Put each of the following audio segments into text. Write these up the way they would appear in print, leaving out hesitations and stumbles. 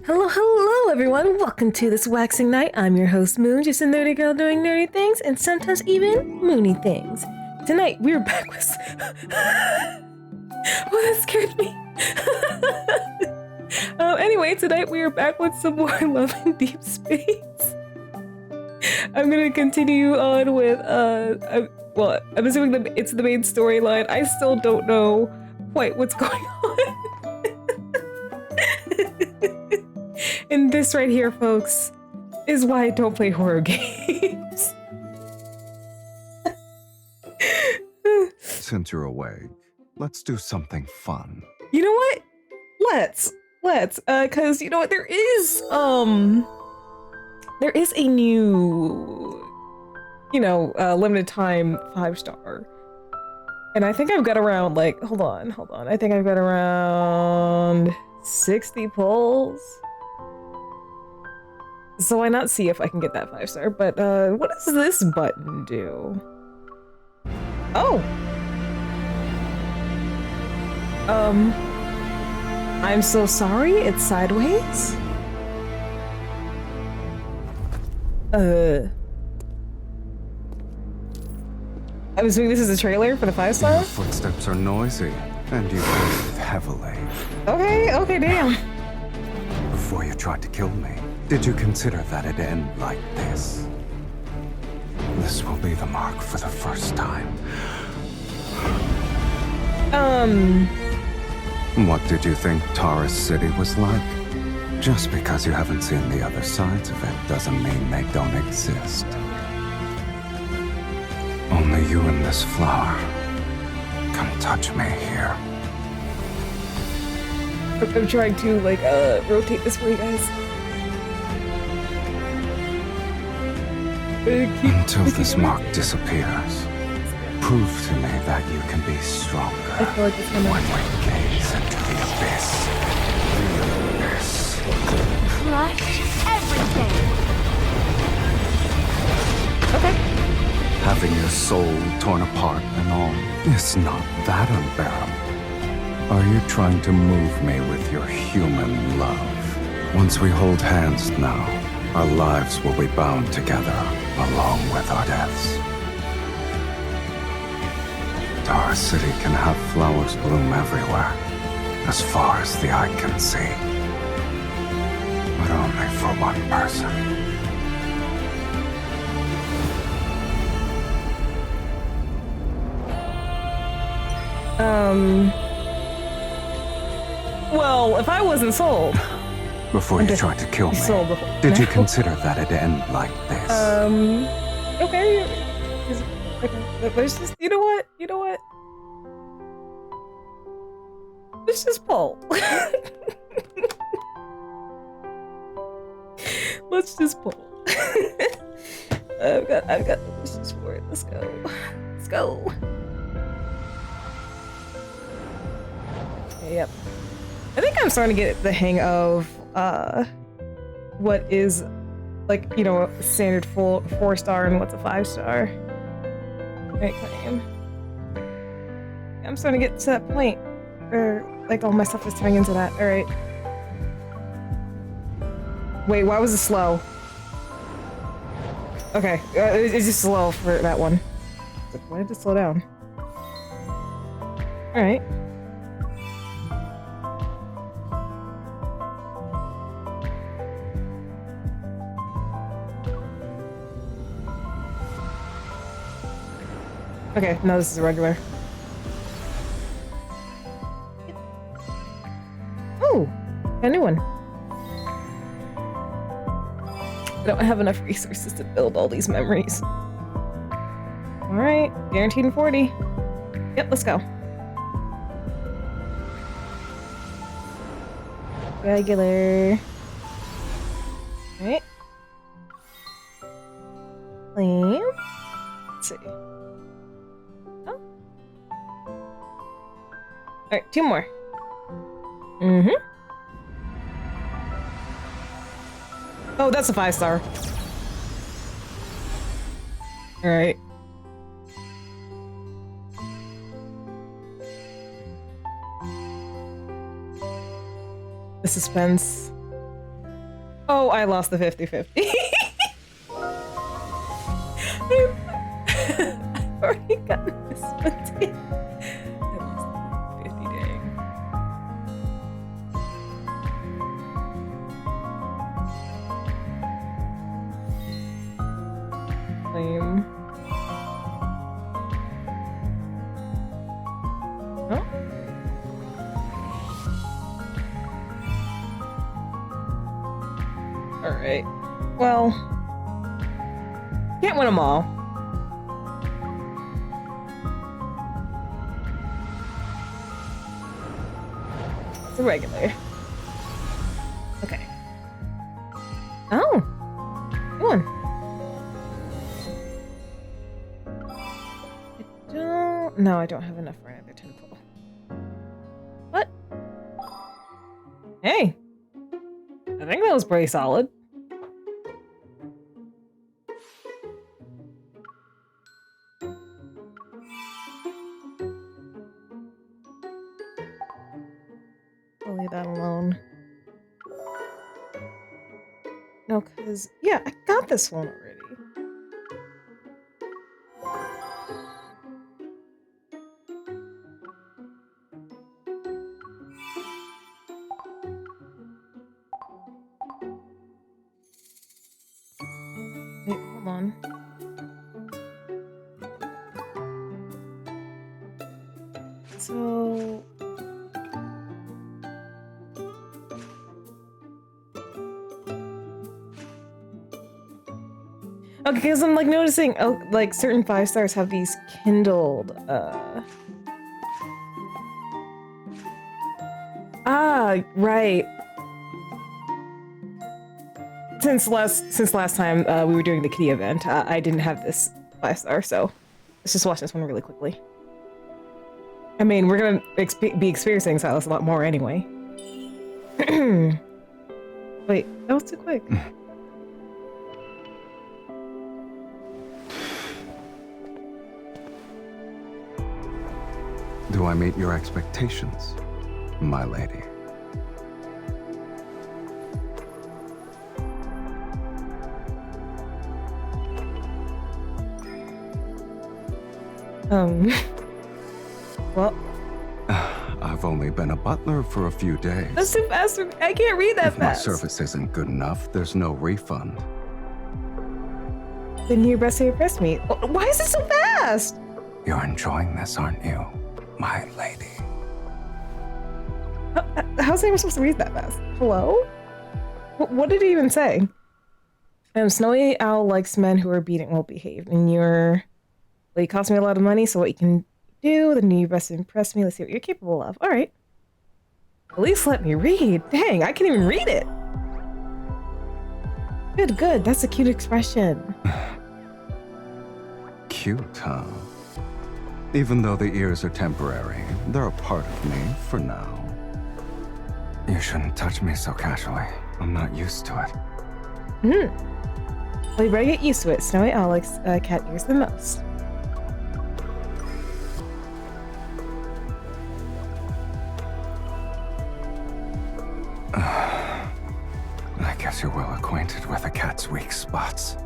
Hello, hello everyone! Welcome to this waxing night. I'm your host Moon, just a nerdy girl doing nerdy things and sometimes even moony things. Tonight we're back with... Oh, that scared me! Anyway, tonight we are back with some more Love in Deep Space. I'm gonna continue on with, I'm assuming that it's the main storyline. I still don't know quite what's going on. And this right here, folks, is why I don't play horror games. Since you're awake, let's do something fun. You know what? Let's, cause you know what, there is a new, limited time 5-star. And I think I've got around, hold on. I think I've got around 60 pulls. So why not see if I can get that 5-star? But what does this button do? Oh! I'm so sorry, it's sideways? I'm assuming this is a trailer for the 5-star? Your footsteps are noisy, and you breathe heavily. Okay, damn. Before you tried to kill me, did you consider that it'd end like this? This will be the mark for the first time. What did you think Taurus City was like? Just because you haven't seen the other sides of it doesn't mean they don't exist. Only you and this flower can touch me here. I'm trying to, rotate this way, guys. Until this mark disappears, prove to me that you can be stronger. I feel like it's gonna... When we gaze into the abyss. The abyss. Crush everything. Okay. Having your soul torn apart and all is not that unbearable. Are you trying to move me with your human love? Once we hold hands now, our lives will be bound together, along with our deaths. Taurus City can have flowers bloom everywhere, as far as the eye can see. But only for one person. Well, if I wasn't sold... Before you tried to kill me, did you consider that it'd end like this? Okay. Let's just, you know what? Let's just pull. Let's just pull. I've got the wishes for it. Let's go. Okay, yep. I think I'm starting to get the hang of what is standard 4-star and what's a 5-star. Right, claim. I'm starting to get to that point where all my stuff is turning into that. All right. Wait, why was it slow? Okay, it's just slow for that one. Why did it slow down? All right. Okay, no, this is a regular. Oh, a new one. I don't have enough resources to build all these memories. Alright, guaranteed in 40. Yep, let's go. Regular. Right. Clean. Let's see. Oh. Alright, 2 more. Mm-hmm. Oh, that's a 5-star. Alright. The suspense. Oh, I lost the 50-50. I've already gotten this one. I lost the 50, dang. Lame. Oh. Alright. Well, can't win them all. It's a regular. Okay. Oh. Good one. No, I don't have enough for another 10 pull. What? Hey. I think that was pretty solid. I'll leave that alone. No, because, yeah, I got this one already. Wait, hold on. So... Okay, because I'm like noticing, oh, like certain 5-stars have these kindled, Ah, right. Since last time we were doing the kitty event, I didn't have this 5-star, so let's just watch this one really quickly. I mean, we're gonna be experiencing Silas a lot more anyway. Wait, that was too quick. Do I meet your expectations, my lady? Well, I've only been a butler for a few days. that's too fast for me. I can't read that If my fast. service isn't good enough, there's no refund. Then you best impress me. Why is it so fast? You're enjoying this, aren't you, my lady? How's anyone supposed to read that fast? Hello? What did he even say? Snowy Owl likes men who are being well behaved, and you're... Well, you cost me a lot of money, so what you can do, then you best impress me. Let's see what you're capable of. Alright. At least let me read. Dang, I can't even read it. Good. That's a cute expression. Cute, huh? Even though the ears are temporary, they're a part of me for now. You shouldn't touch me so casually. I'm not used to it. Well, you better get used to it. Snowy Owl likes cat ears the most. I guess you're well acquainted with a cat's weak spots.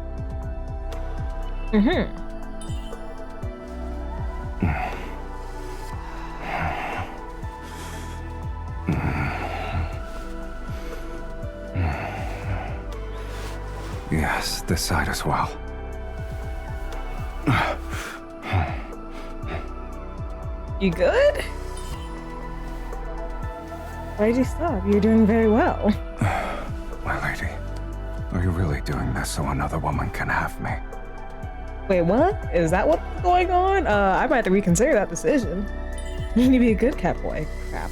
Yes, this side as well. You good? Why did you stop? You're doing very well. My lady, are you really doing this so another woman can have me? Wait, what? Is that what's going on? I might have to reconsider that decision. You need to be a good cat boy. Crap.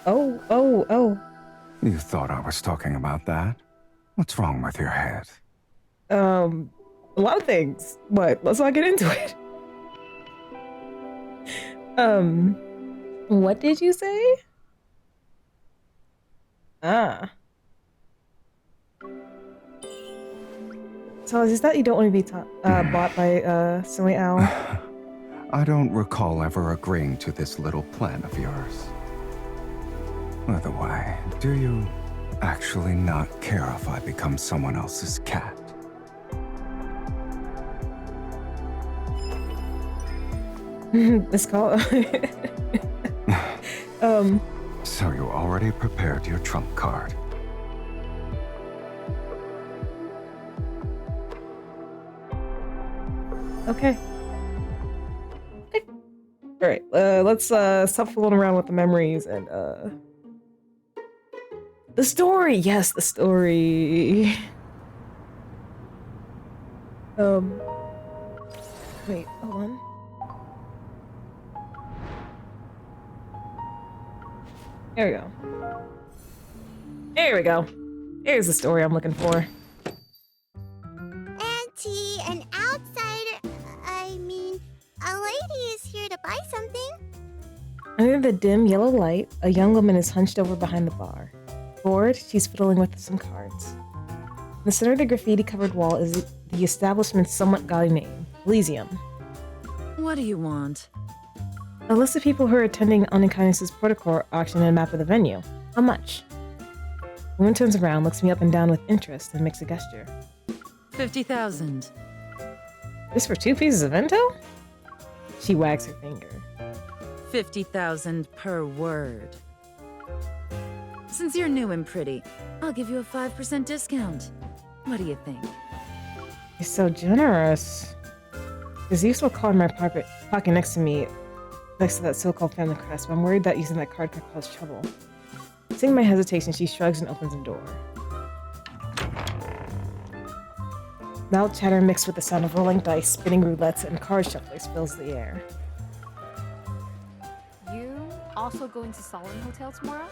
Oh. You thought I was talking about that? What's wrong with your head? A lot of things. But let's not get into it. What did you say? Ah. So is that you don't want to be bought by Silly Owl? I don't recall ever agreeing to this little plan of yours. By the way, do you actually not care if I become someone else's cat? This call. So you already prepared your trump card. Okay. All right. Let's stop fooling around with the memories and the story. Yes, the story. Wait. Hold on. There we go. There we go. Here's the story I'm looking for. Auntie, an outsider, I mean, a lady is here to buy something. Under the dim yellow light, a young woman is hunched over behind the bar. Bored, she's fiddling with some cards. In the center of the graffiti-covered wall is the establishment's somewhat gaudy name, Elysium. What do you want? A list of people who are attending Unkindness's Protocol auction and a map of the venue. How much? The woman turns around, looks me up and down with interest, and makes a gesture. 50,000. This for 2 pieces of intel? She wags her finger. 50,000 per word. Since you're new and pretty, I'll give you a 5% discount. What do you think? You're so generous. There's a useful card in my pocket next to me, next to that so-called family crest, but I'm worried that using that card could cause trouble. Seeing my hesitation, she shrugs and opens the door. Loud chatter mixed with the sound of rolling dice, spinning roulettes, and card shufflers fills the air. You also going to Solon Hotel tomorrow?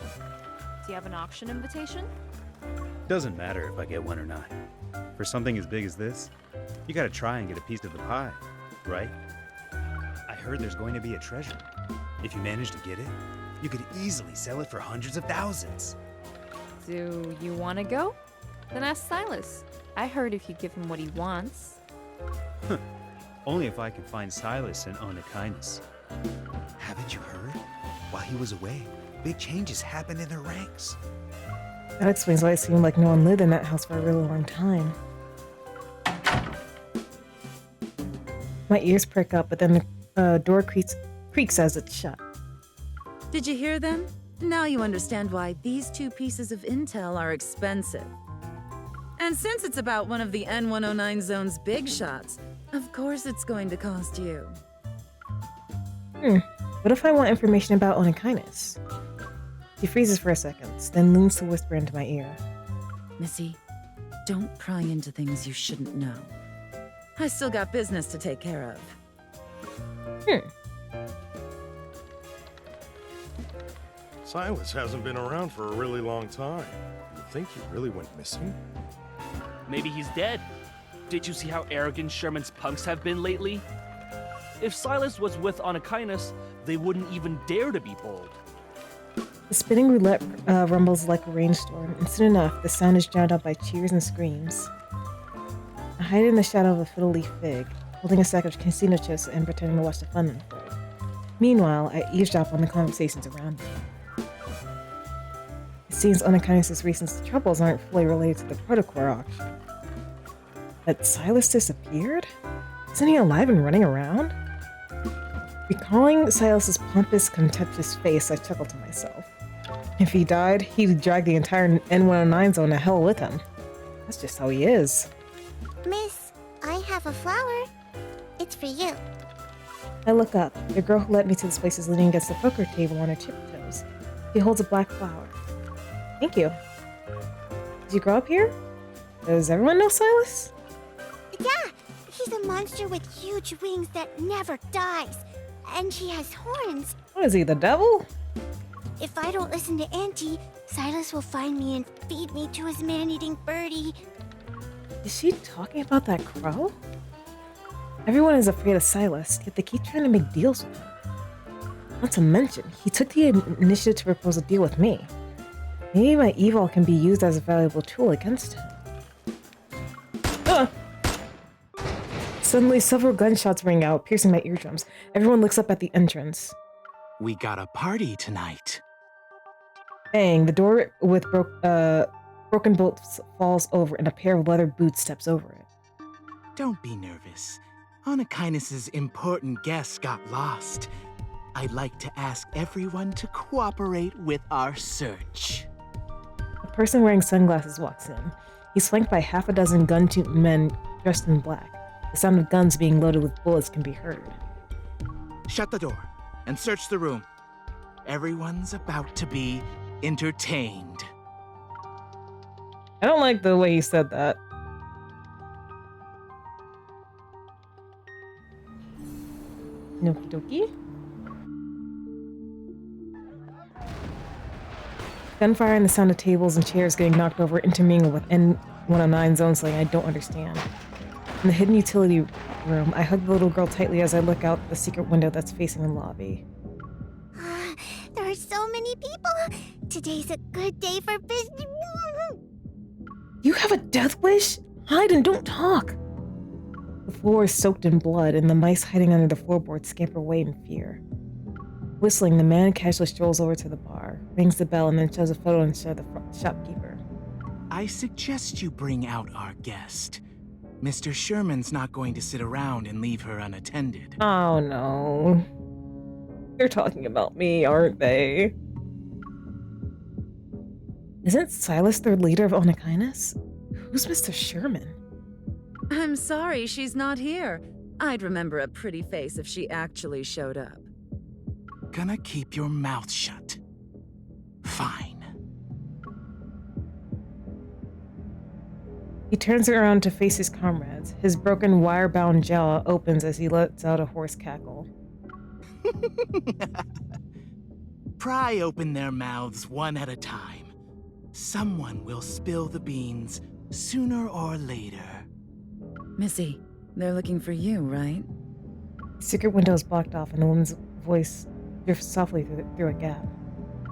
Do you have an auction invitation? Doesn't matter if I get one or not. For something as big as this, you gotta try and get a piece of the pie, right? I heard there's going to be a treasure. If you manage to get it, you could easily sell it for hundreds of thousands. Do you want to go? Then ask Silas. I heard if you give him what he wants. Only if I can find Silas and own a kindness. Haven't you heard? While he was away, big changes happened in their ranks. That explains why it seemed like no one lived in that house for a really long time. My ears prick up, but then the door creaks as it's shut. Did you hear them? Now you understand why these 2 pieces of intel are expensive. And since it's about one of the N109 zone's big shots, of course it's going to cost you. What if I want information about Unkindness? She freezes for a second, then leans to whisper into my ear. Missy, don't pry into things you shouldn't know. I still got business to take care of. Silas hasn't been around for a really long time. You think he really went missing? Maybe he's dead. Did you see how arrogant Sherman's punks have been lately? If Silas was with Unkindness, they wouldn't even dare to be bold. The spinning roulette rumbles like a rainstorm, and soon enough, the sound is drowned out by cheers and screams. I hide in the shadow of a fiddle leaf fig, holding a stack of casino chips and pretending to watch the fun unfold. Meanwhile, I eavesdrop on the conversations around me. It seems Unkindness's recent troubles aren't fully related to the Protocol auction. That Silas disappeared? Isn't he alive and running around? Recalling Silas's pompous, contemptuous face, I chuckled to myself. If he died, he'd drag the entire N109 zone to hell with him. That's just how he is. Miss, I have a flower. It's for you. I look up. The girl who led me to this place is leaning against the poker table on her tiptoes. She holds a black flower. Thank you. Did you grow up here? Does everyone know Silas? Yeah, She's a monster with huge wings that never dies. And she has horns. What is he, the devil? If I don't listen to Auntie, Silas will find me and feed me to his man-eating birdie. Is she talking about that crow? Everyone is afraid of Silas, yet they keep trying to make deals with him. Not to mention, he took the initiative to propose a deal with me. Maybe my evil can be used as a valuable tool against him. Suddenly, several gunshots ring out, piercing my eardrums. Everyone looks up at the entrance. We got a party tonight. Bang, the door with broken bolts falls over and a pair of leather boots steps over it. Don't be nervous. Anakinus's important guest got lost. I'd like to ask everyone to cooperate with our search. A person wearing sunglasses walks in. He's flanked by half a dozen gun-toothed men dressed in black. The sound of guns being loaded with bullets can be heard. Shut the door and search the room. Everyone's about to be entertained. I don't like the way he said that. Okie dokie. Gunfire and the sound of tables and chairs getting knocked over intermingle with N109 zone slang I don't understand. In the hidden utility room, I hug the little girl tightly as I look out the secret window that's facing the lobby. There are so many people. Today's a good day for business. You have a death wish? Hide and don't talk! The floor is soaked in blood, and the mice hiding under the floorboards scamper away in fear. Whistling, the man casually strolls over to the bar, rings the bell, and then shows a photo and shows the shopkeeper. I suggest you bring out our guest. Mr. Sherman's not going to sit around and leave her unattended. Oh no. They're talking about me, aren't they? Isn't Silas their leader of Anakinus? Who's Mr. Sherman? I'm sorry she's not here. I'd remember a pretty face if she actually showed up. Gonna keep your mouth shut. Fine. He turns around to face his comrades. His broken wire-bound jaw opens as he lets out a hoarse cackle. Pry open their mouths one at a time. Someone will spill the beans sooner or later. Missy, they're looking for you, right? The secret window is blocked off and the woman's voice drifts softly through a gap.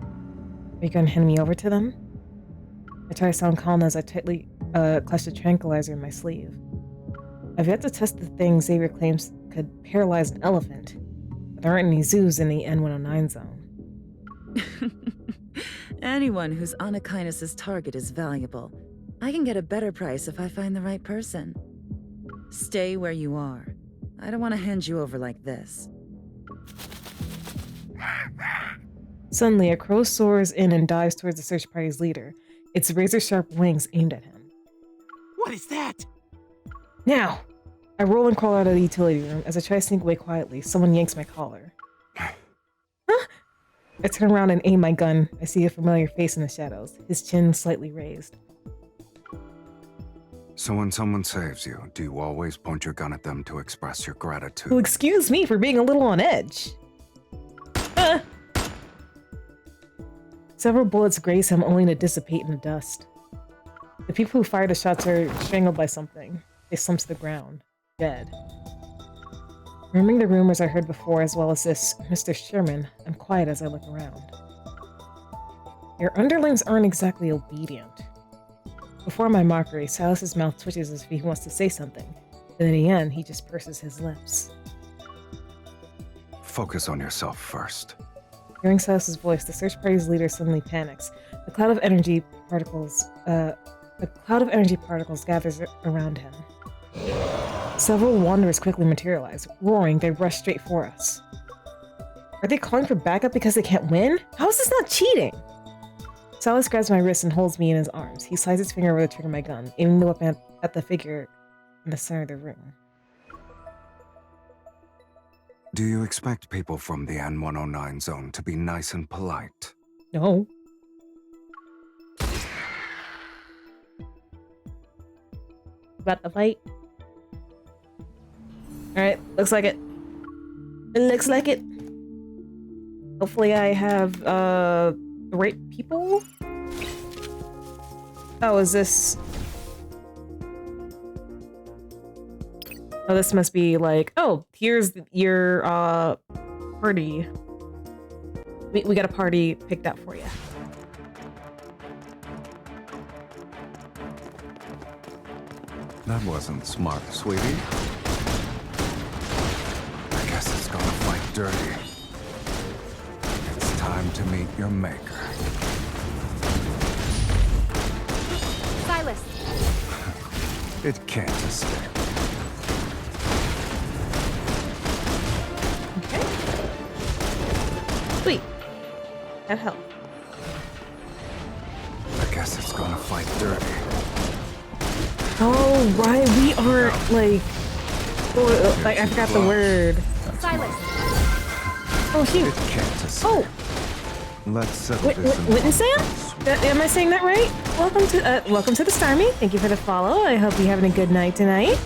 Are you going to hand me over to them? I try to sound calm as I tightly clutch a tranquilizer in my sleeve. I've yet to test the thing Xavier claims could paralyze an elephant, but there aren't any zoos in the N109 zone. Anyone who's Anakinus' target is valuable. I can get a better price if I find the right person. Stay where you are. I don't want to hand you over like this. Suddenly, a crow soars in and dives towards the search party's leader, its razor-sharp wings aimed at him. What is that? Now! I roll and crawl out of the utility room. As I try to sneak away quietly, someone yanks my collar. Huh? I turn around and aim my gun. I see a familiar face in the shadows, his chin slightly raised. So when someone saves you, do you always point your gun at them to express your gratitude? Well, excuse me for being a little on edge. Several bullets graze him only to dissipate in the dust. The people who fired the shots are strangled by something. They slump to the ground, dead. Remembering the rumors I heard before as well as this Mr. Sherman, I'm quiet as I look around. Your underlings aren't exactly obedient. Before my mockery, Silas's mouth twitches as if he wants to say something, but in the end, he just purses his lips. Focus on yourself first. Hearing Silas's voice, the search party's leader suddenly panics. A cloud of energy particles gathers around him. Several wanderers quickly materialize. Roaring, they rush straight for us. Are they calling for backup because they can't win? How is this not cheating? Silas grabs my wrist and holds me in his arms. He slides his finger over the trigger of my gun, aiming the weapon at the figure in the center of the room. Do you expect people from the N109 zone to be nice and polite? No. About the fight? Alright, looks like it. It looks like it. Hopefully I have, the right people? Oh, is this... Oh, this must be like, oh, here's your, party. We got a party picked out for you. That wasn't smart, sweetie. I guess it's gonna fight dirty. It's time to meet your maker. Silas! It can't escape. Okay. Sweet. That helped. I guess it's gonna fight dirty. Oh, right. We are like, oh, like I forgot the word. That's Silas! Oh, shoot. It can't escape. Oh, Let's settle this in Witten Sam? one. Am I saying that right? Welcome to the Starmie. Thank you for the follow. I hope you're having a good night tonight.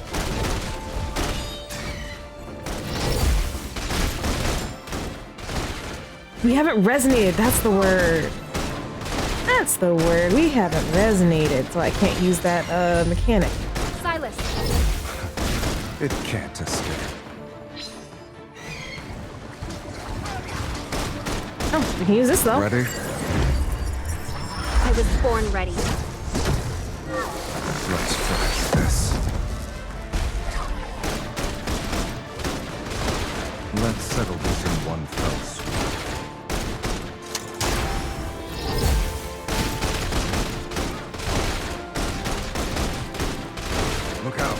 We haven't resonated. That's the word. That's the word. We haven't resonated, so I can't use that mechanic. Silas! It can't escape. Oh, we can use this though. Ready? I was born ready. Let's finish this. Let's settle this in one fell swoop. Look out.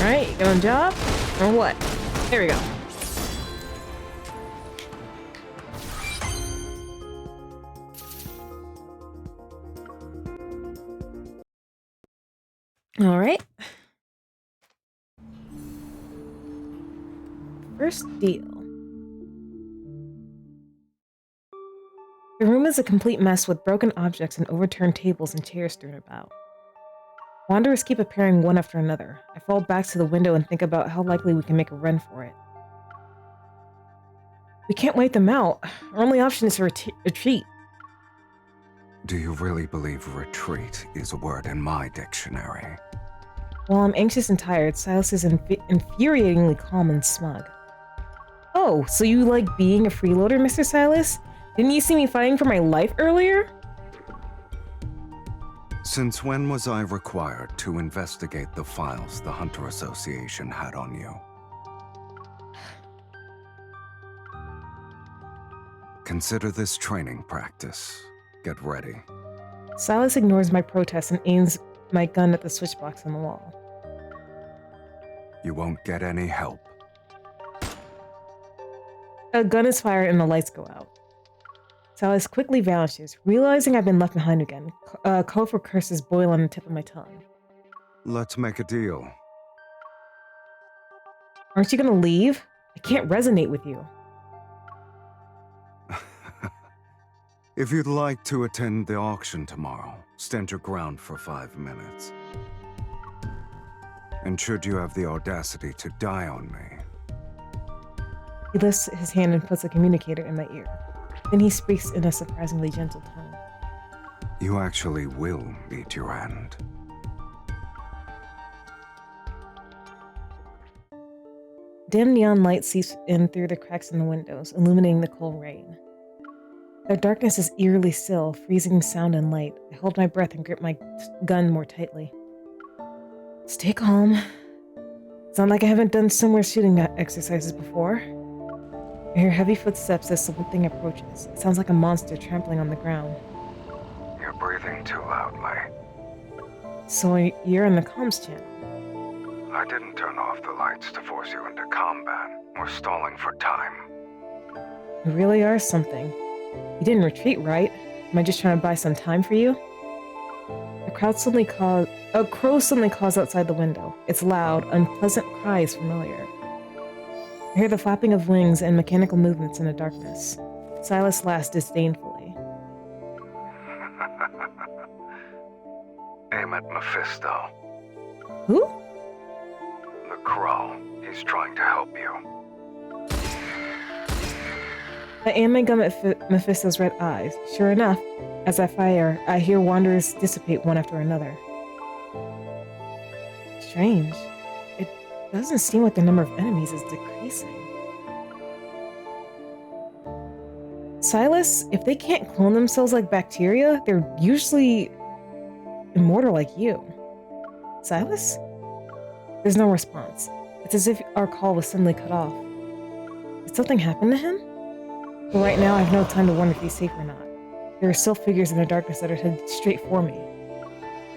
Alright, you going job? Or what? There we go. Alright. First deal. The room is a complete mess with broken objects and overturned tables and chairs strewn about. Wanderers keep appearing one after another. I fall back to the window and think about how likely we can make a run for it. We can't wait them out. Our only option is to retreat. Do you really believe retreat is a word in my dictionary? While I'm anxious and tired, Silas is infuriatingly calm and smug. Oh, so you like being a freeloader, Mr. Silas? Didn't you see me fighting for my life earlier? Since when was I required to investigate the files the Hunter Association had on you? Consider this training practice. Get ready. Silas ignores my protest and aims my gun at the switchbox on the wall. You won't get any help. A gun is fired and the lights go out. Silas quickly vanishes, realizing I've been left behind again. Colorful curses boil on the tip of my tongue. Let's make a deal. Aren't you gonna leave? I can't resonate with you. If you'd like to attend the auction tomorrow, stand your ground for 5 minutes. And should you have the audacity to die on me... He lifts his hand and puts a communicator in my ear. Then he speaks in a surprisingly gentle tone. You actually will meet your end. Dim neon light seeps in through the cracks in the windows, illuminating the cold rain. The darkness is eerily still, freezing sound and light. I hold my breath and grip my gun more tightly. Stay calm. It's not like I haven't done similar shooting exercises before. I hear heavy footsteps as something approaches. It sounds like a monster trampling on the ground. You're breathing too loudly. So you're in the comms channel. I didn't turn off the lights to force you into combat. We're stalling for time. You really are something. You didn't retreat, right? Am I just trying to buy some time for you? A crow suddenly calls outside the window. Its loud, unpleasant cry is familiar. I hear the flapping of wings and mechanical movements in the darkness. Silas laughs disdainfully. Aim at Mephisto. Who? The crow. He's trying to help you. I aim my gun at Mephisto's red eyes. Sure enough, as I fire, I hear wanderers dissipate one after another. Strange. It doesn't seem like the number of enemies is decreasing. Silas, if they can't clone themselves like bacteria, they're usually immortal like you. Silas? There's no response. It's as if our call was suddenly cut off. Did something happen to him? But right now, I have no time to wonder if he's safe or not. There are still figures in the darkness that are headed straight for me.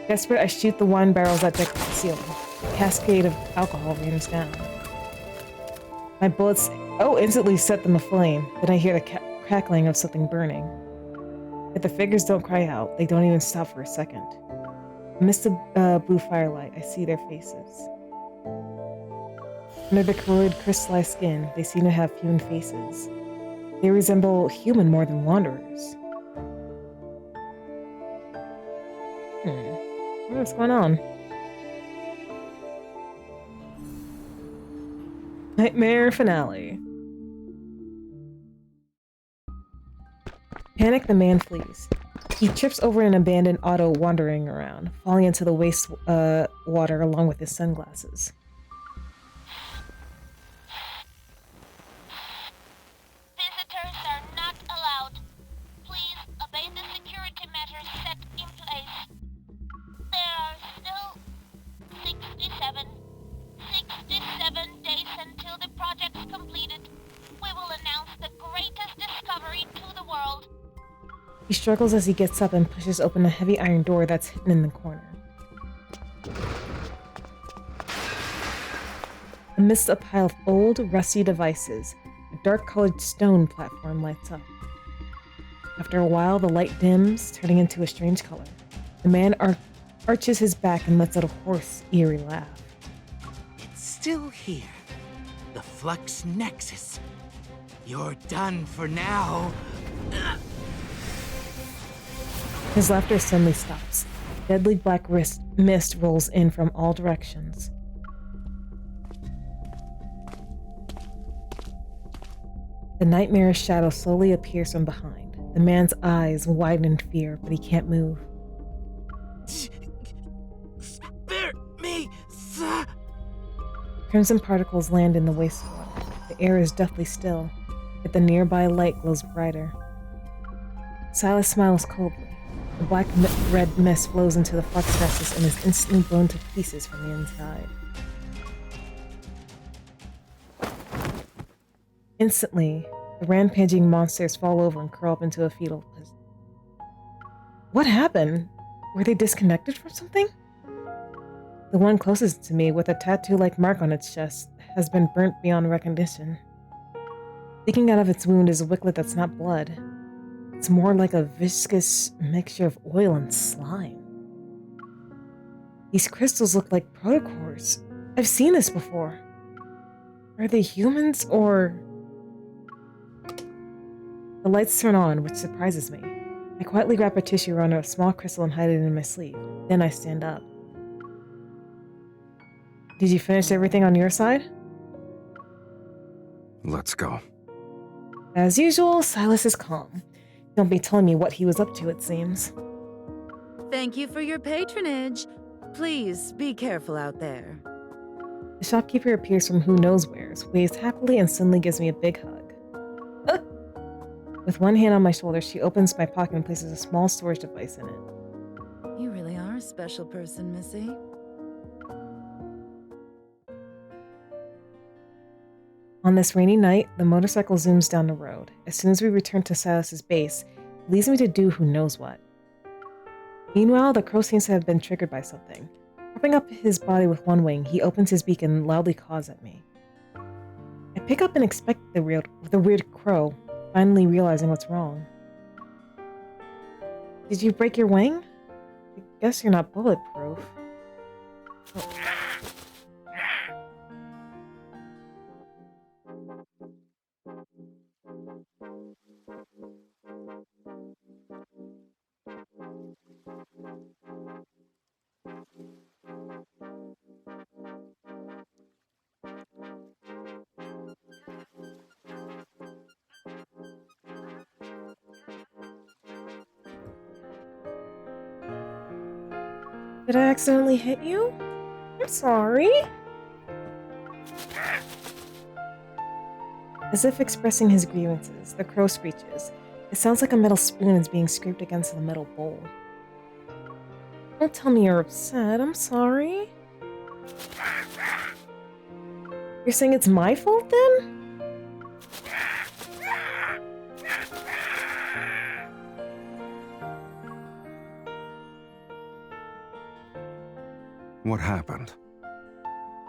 Desperate, I shoot the wine barrels that decorate the ceiling. A cascade of alcohol rains down. My bullets, instantly set them aflame. Then I hear the crackling of something burning. Yet the figures don't cry out. They don't even stop for a second. Amidst the blue firelight, I see their faces. Under the corroded, crystallized skin, they seem to have human faces. They resemble human more than wanderers. What's going on? Nightmare finale. Panic, the man flees. He trips over an abandoned auto wandering around, falling into the waste water along with his sunglasses. Visitors are not allowed. Please obey the security measures set in place. There are still 67 days until the project's completed. We will announce the greatest discovery to the world. He struggles as he gets up and pushes open a heavy iron door that's hidden in the corner. Amidst a pile of old, rusty devices, a dark-colored stone platform lights up. After a while, the light dims, turning into a strange color. The man arches his back and lets out a hoarse, eerie laugh. It's still here. The Flux Nexus. You're done for now. His laughter suddenly stops. Deadly black mist rolls in from all directions. The nightmarish shadow slowly appears from behind. The man's eyes widen in fear, but he can't move. Spare me, sir. Crimson particles land in the wastewater. The air is deathly still, yet the nearby light glows brighter. Silas smiles coldly. The black-red mist flows into the flux nexus and is instantly blown to pieces from the inside. Instantly, the rampaging monsters fall over and curl up into a fetal position. What happened? Were they disconnected from something? The one closest to me, with a tattoo-like mark on its chest, has been burnt beyond recognition. Sticking out of its wound is a wicklet that's not blood. It's more like a viscous mixture of oil and slime. These crystals look like protocores. I've seen this before. Are they humans or... The lights turn on, which surprises me. I quietly wrap a tissue around a small crystal and hide it in my sleeve. Then I stand up. Did you finish everything on your side? Let's go. As usual, Silas is calm. Don't be telling me what he was up to, it seems. Thank you for your patronage. Please be careful out there. The shopkeeper appears from who knows wheres, waves happily and suddenly gives me a big hug. With one hand on my shoulder, she opens my pocket and places a small storage device in it. You really are a special person, Missy. On this rainy night, the motorcycle zooms down the road. As soon as we return to Silas's base, it leads me to do who knows what. Meanwhile, the crow seems to have been triggered by something. Propping up his body with one wing, he opens his beak and loudly caws at me. I pick up and inspect the weird crow, finally realizing what's wrong. Did you break your wing? I guess you're not bulletproof. Oh. Did I accidentally hit you? I'm sorry. As if expressing his grievances, the crow screeches. It sounds like a metal spoon is being scraped against the metal bowl. Don't tell me you're upset. I'm sorry. You're saying it's my fault then? What happened?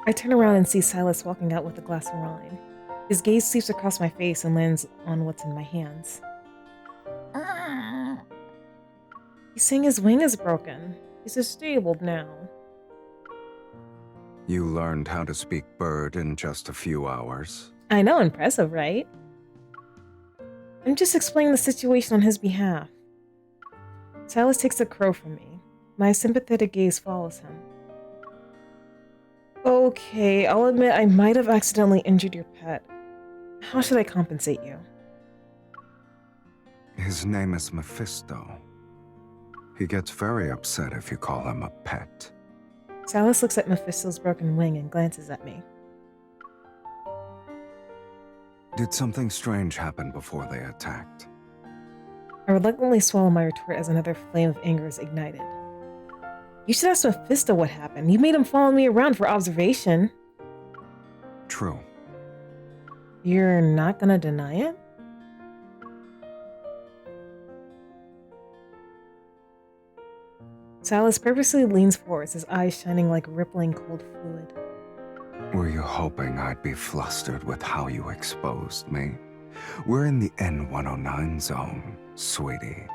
I turn around and see Silas walking out with a glass of wine. His gaze sweeps across my face and lands on what's in my hands. He's saying his wing is broken. He's disabled now. You learned how to speak bird in just a few hours. I know, impressive, right? I'm just explaining the situation on his behalf. Silas takes the crow from me. My sympathetic gaze follows him. Okay, I'll admit I might have accidentally injured your pet. How should I compensate you? His name is Mephisto. He gets very upset if you call him a pet. Silas looks at Mephisto's broken wing and glances at me. Did something strange happen before they attacked? I reluctantly swallow my retort as another flame of anger is ignited. You should ask Mephisto what happened. You made him follow me around for observation. True. You're not gonna deny it? Silas purposely leans forward, his eyes shining like rippling cold fluid. Were you hoping I'd be flustered with how you exposed me? We're in the N109 zone, sweetie.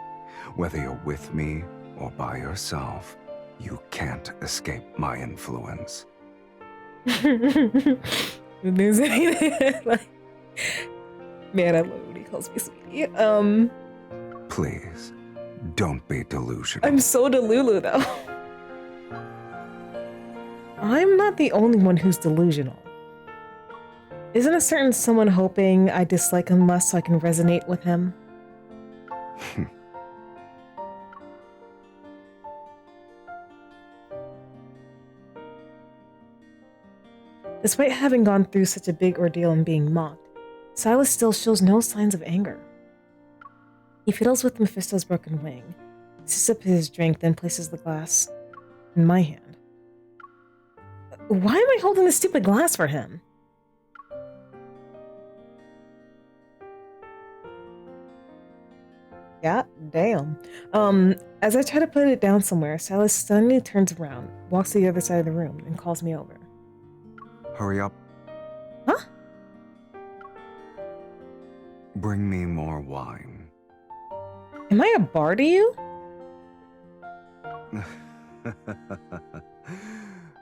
Whether you're with me or by yourself, you can't escape my influence. If there's anything like... Man, I love when he calls me sweetie. Please, don't be delusional. I'm so delulu though. I'm not the only one who's delusional. Isn't a certain someone hoping I dislike him less so I can resonate with him? Despite having gone through such a big ordeal and being mocked, Silas still shows no signs of anger. He fiddles with Mephisto's broken wing, sips up his drink, then places the glass in my hand. Why am I holding this stupid glass for him? God damn. As I try to put it down somewhere, Silas suddenly turns around, walks to the other side of the room, and calls me over. Hurry up. Huh? Bring me more wine. Am I a bar to you?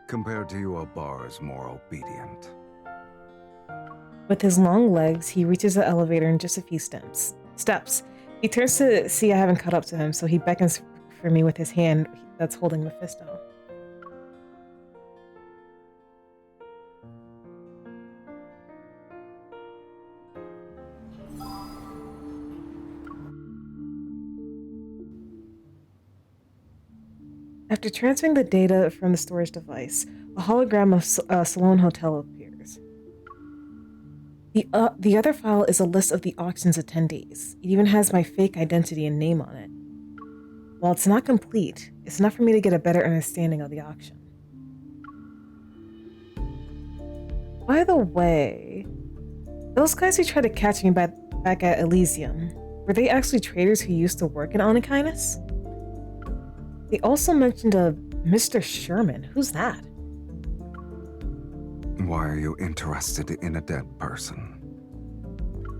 Compared to you, a bar is more obedient. With his long legs, he reaches the elevator in just a few steps. He turns to see I haven't caught up to him, so he beckons for me with his hand that's holding Mephisto. After transferring the data from the storage device, a hologram of Salone Hotel appears. The other file is a list of the auction's attendees. It even has my fake identity and name on it. While it's not complete, it's enough for me to get a better understanding of the auction. By the way, those guys who tried to catch me back at Elysium, were they actually traders who used to work in Onykinus? They also mentioned a Mr. Sherman. Who's that? Why are you interested in a dead person?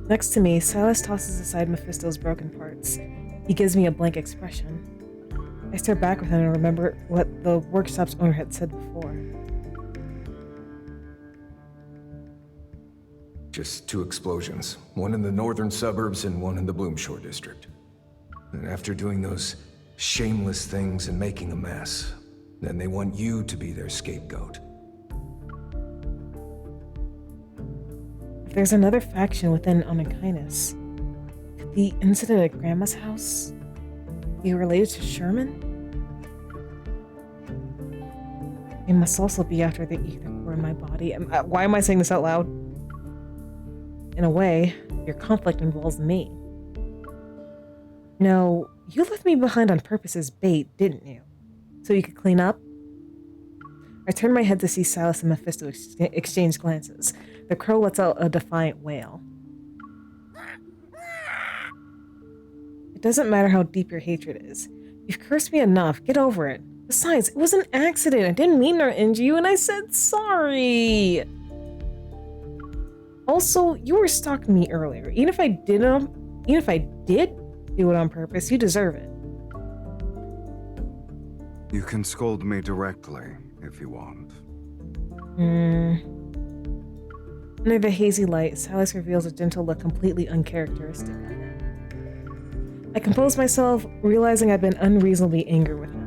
Next to me, Silas tosses aside Mephisto's broken parts. He gives me a blank expression. I stare back with him and remember what the workshop's owner had said before. Just 2 explosions, one in the northern suburbs and one in the Bloomshore district. And after doing those shameless things and making a mess, then they want you to be their scapegoat. If there's another faction within Onykinus, could the incident at Grandma's house be related to Sherman? It must also be after the ether core in my body. Why am I saying this out loud? In a way, your conflict involves me. No, you left me behind on purpose as bait, didn't you? So you could clean up? I turned my head to see Silas and Mephisto exchange glances. The crow lets out a defiant wail. It doesn't matter how deep your hatred is. You've cursed me enough. Get over it. Besides, it was an accident. I didn't mean to injure you, and I said sorry. Also, you were stalking me earlier. Even if I did do it on purpose, you deserve it. You can scold me directly if you want. Under the hazy light, Silas reveals a gentle look completely uncharacteristic of him. I compose myself, realizing I've been unreasonably angry with him.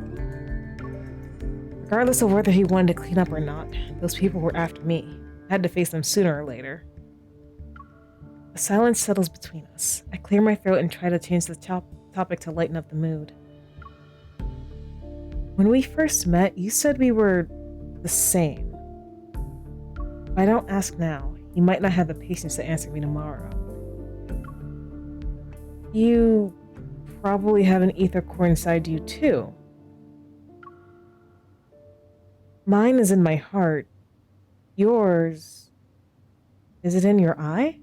Regardless of whether he wanted to clean up or not, those people were after me. I had to face them sooner or later. A silence settles between us. I clear my throat and try to change the topic to lighten up the mood. When we first met, you said we were the same. If I don't ask now, you might not have the patience to answer me tomorrow. You probably have an ether core inside you too. Mine is in my heart. Yours... is it in your eye?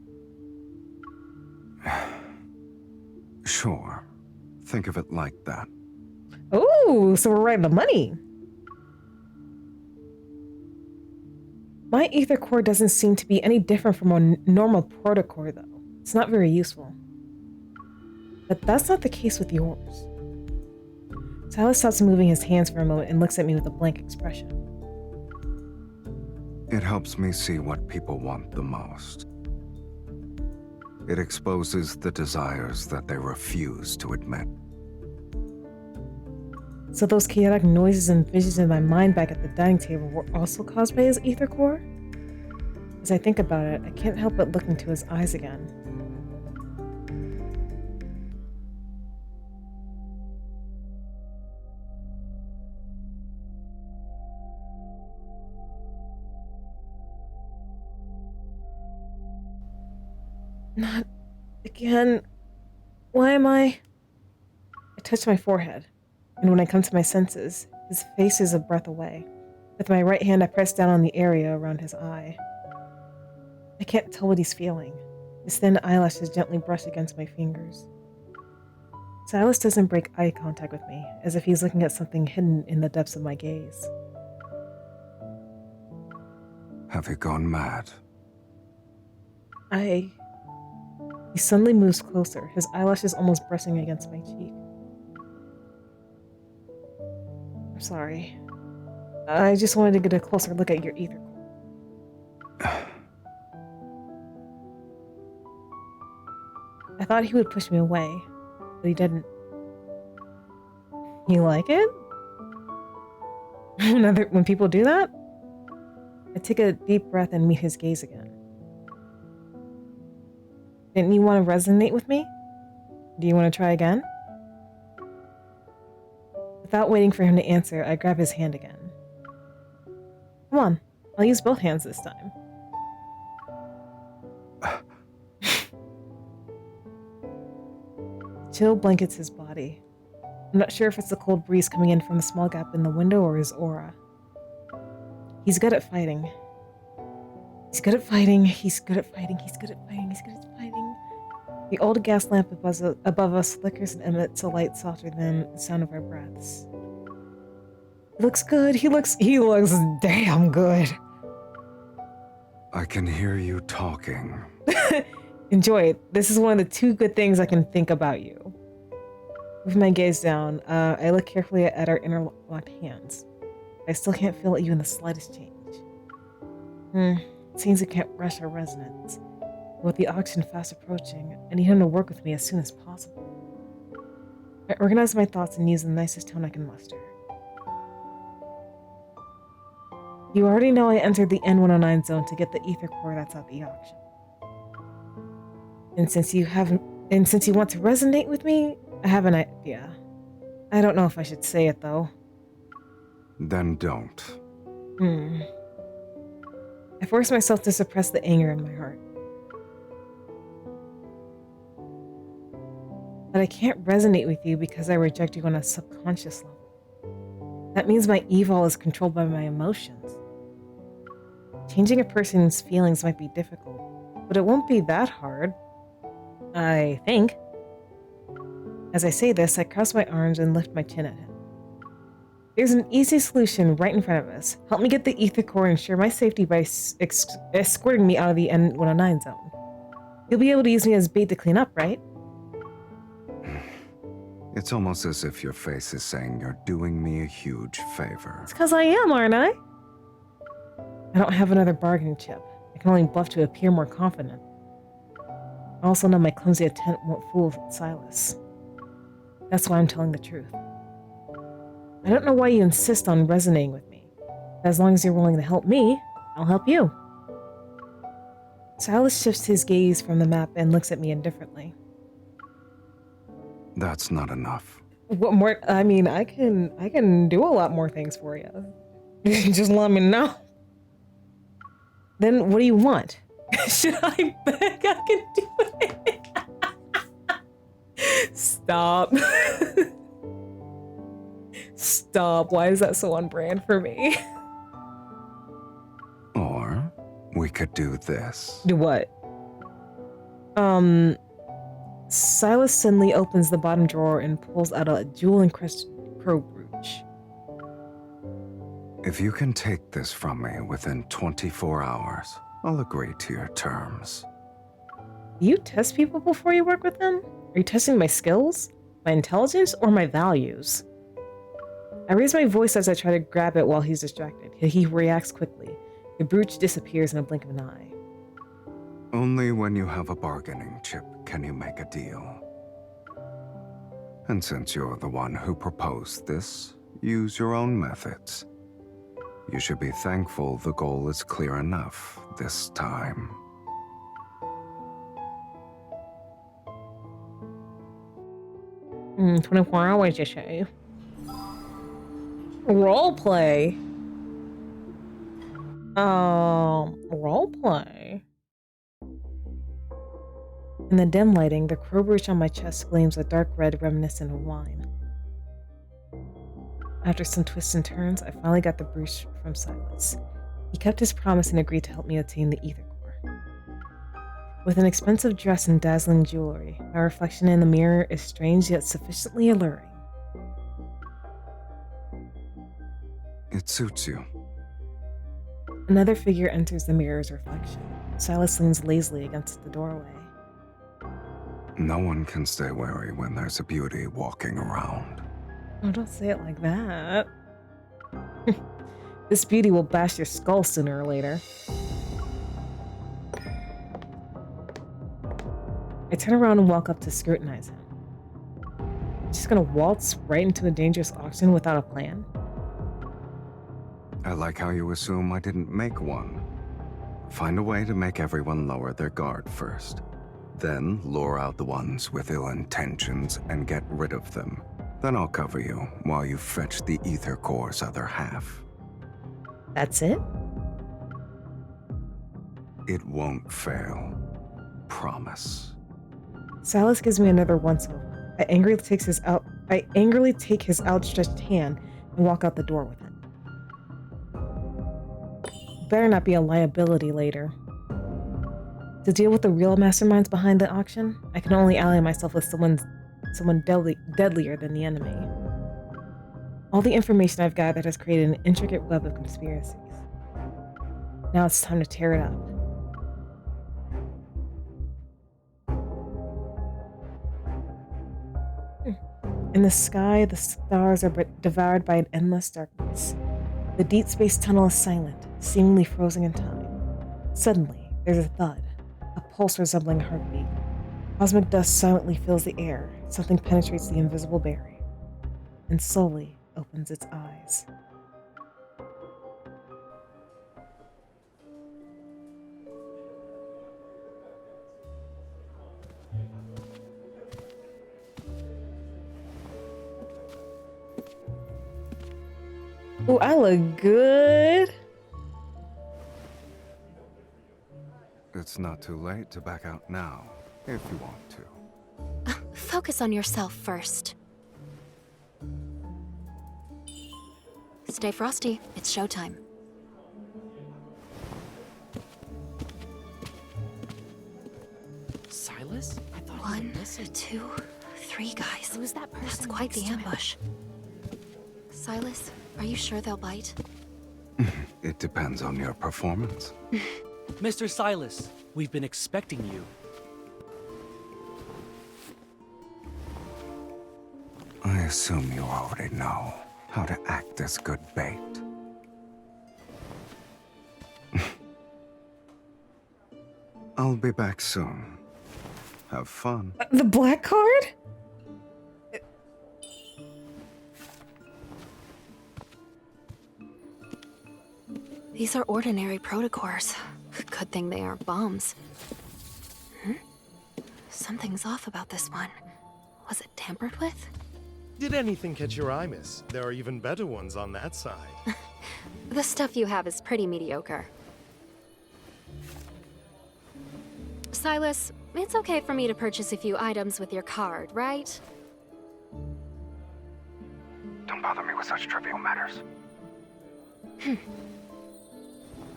Sure. Think of it like that. Oh, so we're right on the money. My ether core doesn't seem to be any different from a normal protocore, though. It's not very useful. But that's not the case with yours. Silas stops moving his hands for a moment and looks at me with a blank expression. It helps me see what people want the most. It exposes the desires that they refuse to admit. So those chaotic noises and visions in my mind back at the dining table were also caused by his ether core? As I think about it, I can't help but look into his eyes again. Not again. Why am I touch my forehead, and when I come to my senses, his face is a breath away. With my right hand, I press down on the area around his eye. I can't tell what he's feeling. His thin eyelashes gently brush against my fingers. Silas doesn't break eye contact with me, as if he's looking at something hidden in the depths of my gaze. Have you gone mad? He suddenly moves closer, his eyelashes almost brushing against my cheek. I'm sorry. I just wanted to get a closer look at your ether core. I thought he would push me away, but he didn't. You like it? When people do that? I take a deep breath and meet his gaze again. Didn't you want to resonate with me? Do you want to try again? Without waiting for him to answer, I grab his hand again. Come on, I'll use both hands this time. Chill blankets his body. I'm not sure if it's the cold breeze coming in from the small gap in the window or his aura. He's good at fighting. He's good at fighting. He's good at fighting. He's good at fighting. He's good at fighting. The old gas lamp above us flickers and emits a light softer than the sound of our breaths. He looks good. He looks damn good. I can hear you talking. Enjoy it. This is one of the two good things I can think about you. With my gaze down, I look carefully at our interlocked hands. I still can't feel you in the slightest change. It seems we can't rush our resonance. With the auction fast approaching, I need him to work with me as soon as possible. I organize my thoughts and use the nicest tone I can muster. You already know I entered the N109 zone to get the ether core that's at the auction. And since you want to resonate with me, I have an idea. I don't know if I should say it though. Then don't. I force myself to suppress the anger in my heart. But I can't resonate with you because I reject you on a subconscious level. That means my evil is controlled by my emotions. Changing a person's feelings might be difficult, but it won't be that hard. I think. As I say this, I cross my arms and lift my chin at him. There's an easy solution right in front of us. Help me get the ether core and ensure my safety by escorting me out of the N109 zone. You'll be able to use me as bait to clean up, right? It's almost as if your face is saying you're doing me a huge favor. It's because I am, aren't I? I don't have another bargaining chip. I can only bluff to appear more confident. I also know my clumsy attempt won't fool Silas. That's why I'm telling the truth. I don't know why you insist on resonating with me. But as long as you're willing to help me, I'll help you. Silas shifts his gaze from the map and looks at me indifferently. That's not enough. What more? I mean, I can do a lot more things for you. Just let me know. Then what do you want? Should I beg? I can do it. Stop. Stop. Why is that so on brand for me? Or we could do this. Do what? Silas suddenly opens the bottom drawer and pulls out a jewel-encrusted crow brooch. If you can take this from me within 24 hours, I'll agree to your terms. Do you test people before you work with them? Are you testing my skills, my intelligence, or my values? I raise my voice as I try to grab it while he's distracted. He reacts quickly. The brooch disappears in a blink of an eye. Only when you have a bargaining chip can you make a deal. And since you're the one who proposed this, use your own methods. You should be thankful the goal is clear enough this time. Mm, 24 hours, you say? Roleplay? Roleplay? In the dim lighting, the crow brooch on my chest gleams a dark red reminiscent of wine. After some twists and turns, I finally got the brooch from Silas. He kept his promise and agreed to help me attain the ether core. With an expensive dress and dazzling jewelry, my reflection in the mirror is strange yet sufficiently alluring. It suits you. Another figure enters the mirror's reflection. Silas leans lazily against the doorway. No one can stay wary when there's a beauty walking around. Oh, don't say it like that. This beauty will bash your skull sooner or later. I turn around and walk up to scrutinize him. Just gonna waltz right into a dangerous auction without a plan? I like how you assume I didn't make one. Find a way to make everyone lower their guard first. Then lure out the ones with ill intentions and get rid of them. Then I'll cover you while you fetch the ether core's other half. That's it? It won't fail. Promise. Silas gives me another once-over. I angrily take his outstretched hand and walk out the door with him. Better not be a liability later. To deal with the real masterminds behind the auction, I can only ally myself with someone deadlier than the enemy. All the information I've gathered has created an intricate web of conspiracies. Now it's time to tear it up. In the sky, the stars are devoured by an endless darkness. The deep space tunnel is silent, seemingly frozen in time. Suddenly, there's a thud, a pulse resembling a heartbeat. Cosmic dust silently fills the air. Something penetrates the invisible barrier and slowly opens its eyes. Oh, I look good. it's not too late to back out now, if you want to. Focus on yourself first. Stay frosty. It's showtime. Silas? I thought he One, went missing. 2, 3 guys. Who's that person? That's quite the next to him? ambush. Silas, are you sure they'll bite? It depends on your performance. Mr. Silas, we've been expecting you. I assume you already know how to act as good bait. I'll be back soon. Have fun. The black card? These are ordinary protocors. Good thing they aren't bombs. Something's off about this one. Was it tampered with? Did anything catch your eye, miss? There are even better ones on that side. The stuff you have is pretty mediocre. Silas, it's okay for me to purchase a few items with your card, right? Don't bother me with such trivial matters.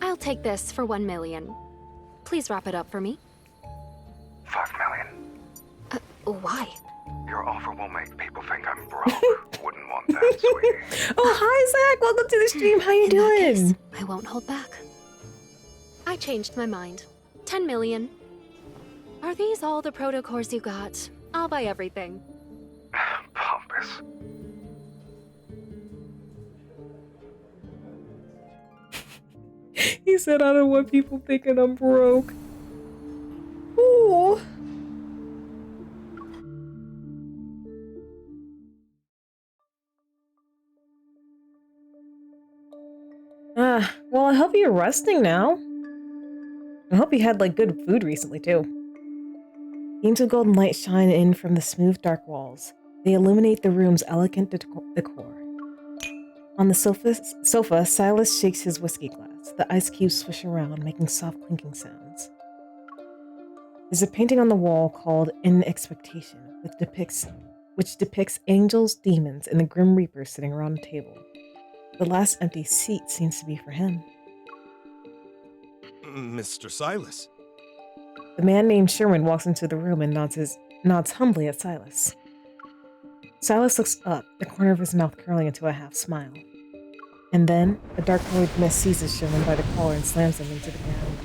I'll take this for 1 million. Please wrap it up for me. 5 million. Why? Your offer will make people think I'm broke. Wouldn't want that, sweetie. Oh, hi, Zach. Welcome to the stream. How you In that case, doing? I won't hold back. I changed my mind. 10 million. Are these all the protocors you got? I'll buy everything. Pompous. He said, I don't want people thinking I'm broke. Ooh. Well, I hope you're resting now. I hope you had, like, good food recently, too. Beams of golden light shine in from the smooth, dark walls. They illuminate the room's elegant decor. On the sofa, Silas shakes his whiskey glass. The ice cubes swish around, making soft clinking sounds. There's a painting on the wall called In Expectation, which depicts angels, demons, and the Grim Reaper sitting around a table. The last empty seat seems to be for him. Mr. Silas. The man named Sherman walks into the room and nods humbly at Silas. Silas looks up, the corner of his mouth curling into a half smile. And then, a dark-colored mist seizes Sherman by the collar and slams him into the ground.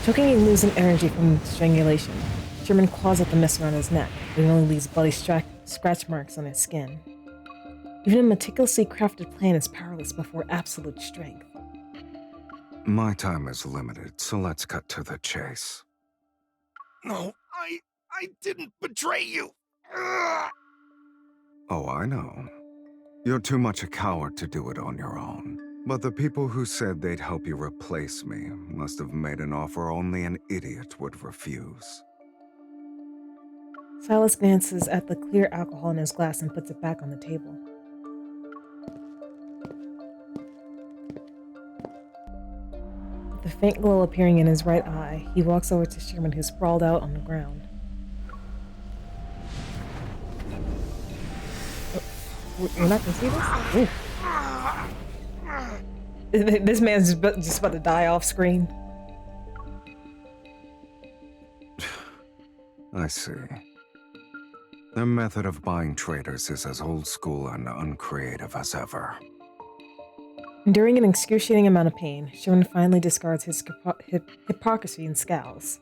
Choking and losing energy from strangulation, Sherman claws at the mist around his neck, but he only leaves bloody scratch marks on his skin. Even a meticulously crafted plan is powerless before absolute strength. My time is limited, so let's cut to the chase. No, I didn't betray you. Ugh. Oh, I know. You're too much a coward to do it on your own. But the people who said they'd help you replace me must have made an offer only an idiot would refuse. Silas glances at the clear alcohol in his glass and puts it back on the table. With the faint glow appearing in his right eye, he walks over to Sherman, who's sprawled out on the ground. We're not gonna see this? Ooh. This man's just about to die off screen. I see. Their method of buying traitors is as old school and uncreative as ever. Enduring an excruciating amount of pain, Sherman finally discards his hypocrisy and scowls.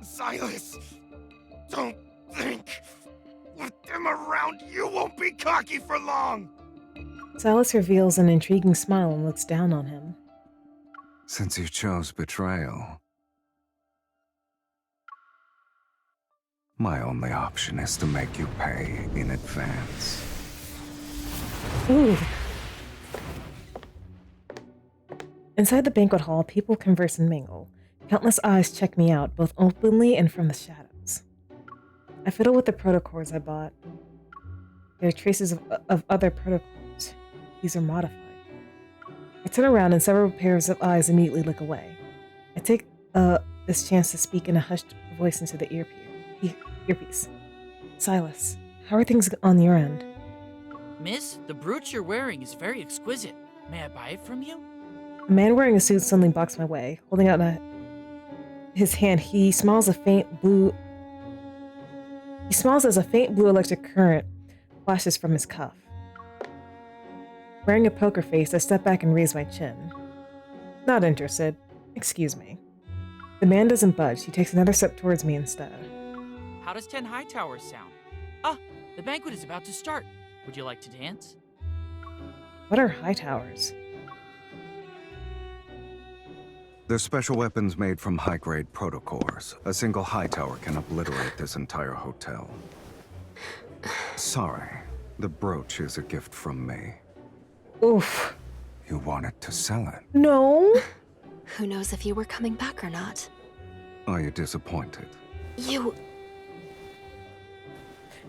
Silas, don't think. With them around, you won't be cocky for long. Silas reveals an intriguing smile and looks down on him. Since you chose betrayal, my only option is to make you pay in advance. Ooh. Inside the banquet hall, people converse and mingle. Countless eyes check me out, both openly and from the shadows. I fiddle with the protocors I bought. There are traces of other protocors. These are modified. I turn around and several pairs of eyes immediately look away. I take this chance to speak in a hushed voice into the earpiece. Silas, how are things on your end? Miss, the brooch you're wearing is very exquisite. May I buy it from you? A man wearing a suit suddenly blocks my way. Holding out his hand, he smiles as a faint blue electric current flashes from his cuff. Wearing a poker face, I step back and raise my chin. Not interested. Excuse me. The man doesn't budge. He takes another step towards me instead. How does 10 High Towers sound? Ah, the banquet is about to start. Would you like to dance? What are high towers? They're special weapons made from high-grade protocores. A single high tower can obliterate this entire hotel. Sorry, the brooch is a gift from me. Oof. You wanted to sell it. No. Who knows if you were coming back or not? Are you disappointed? You...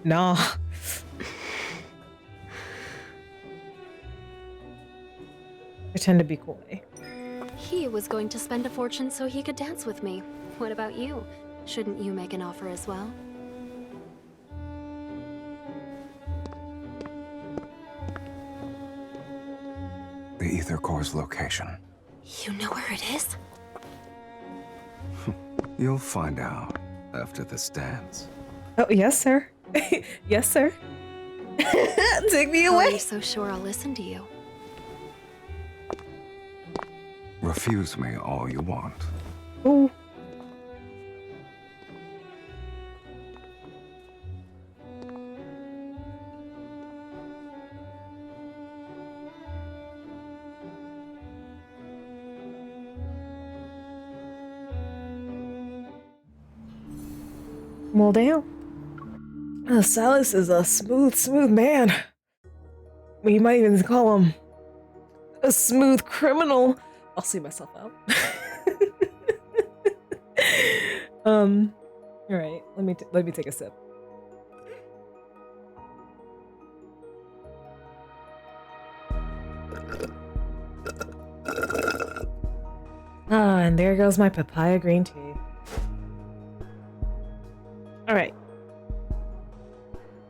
Nah. Pretend to be coy. He was going to spend a fortune so he could dance with me. What about you? Shouldn't you make an offer as well? The ether core's location. You know where it is? You'll find out after this dance. Oh, yes, sir. Yes, sir. Take me How are away. you so sure I'll listen to you? Refuse me all you want. Ooh. Well, damn. Silas is a smooth man. We might even call him a smooth criminal. I'll see myself out. All right. Let me take a sip. Ah, and there goes my papaya green tea. All right.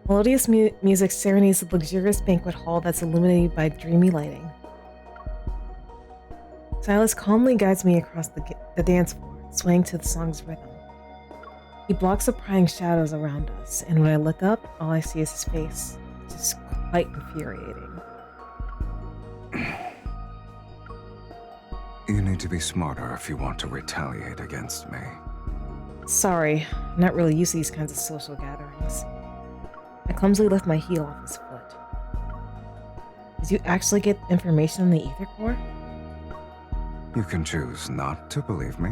Melodious music serenades the luxurious banquet hall that's illuminated by dreamy lighting. Silas calmly guides me across the dance floor, swaying to the song's rhythm. He blocks the prying shadows around us, and when I look up, all I see is his face, which is quite infuriating. You need to be smarter if you want to retaliate against me. Sorry, I'm not really used to these kinds of social gatherings. I clumsily lift my heel off his foot. Did you actually get information on the ether core? You can choose not to believe me.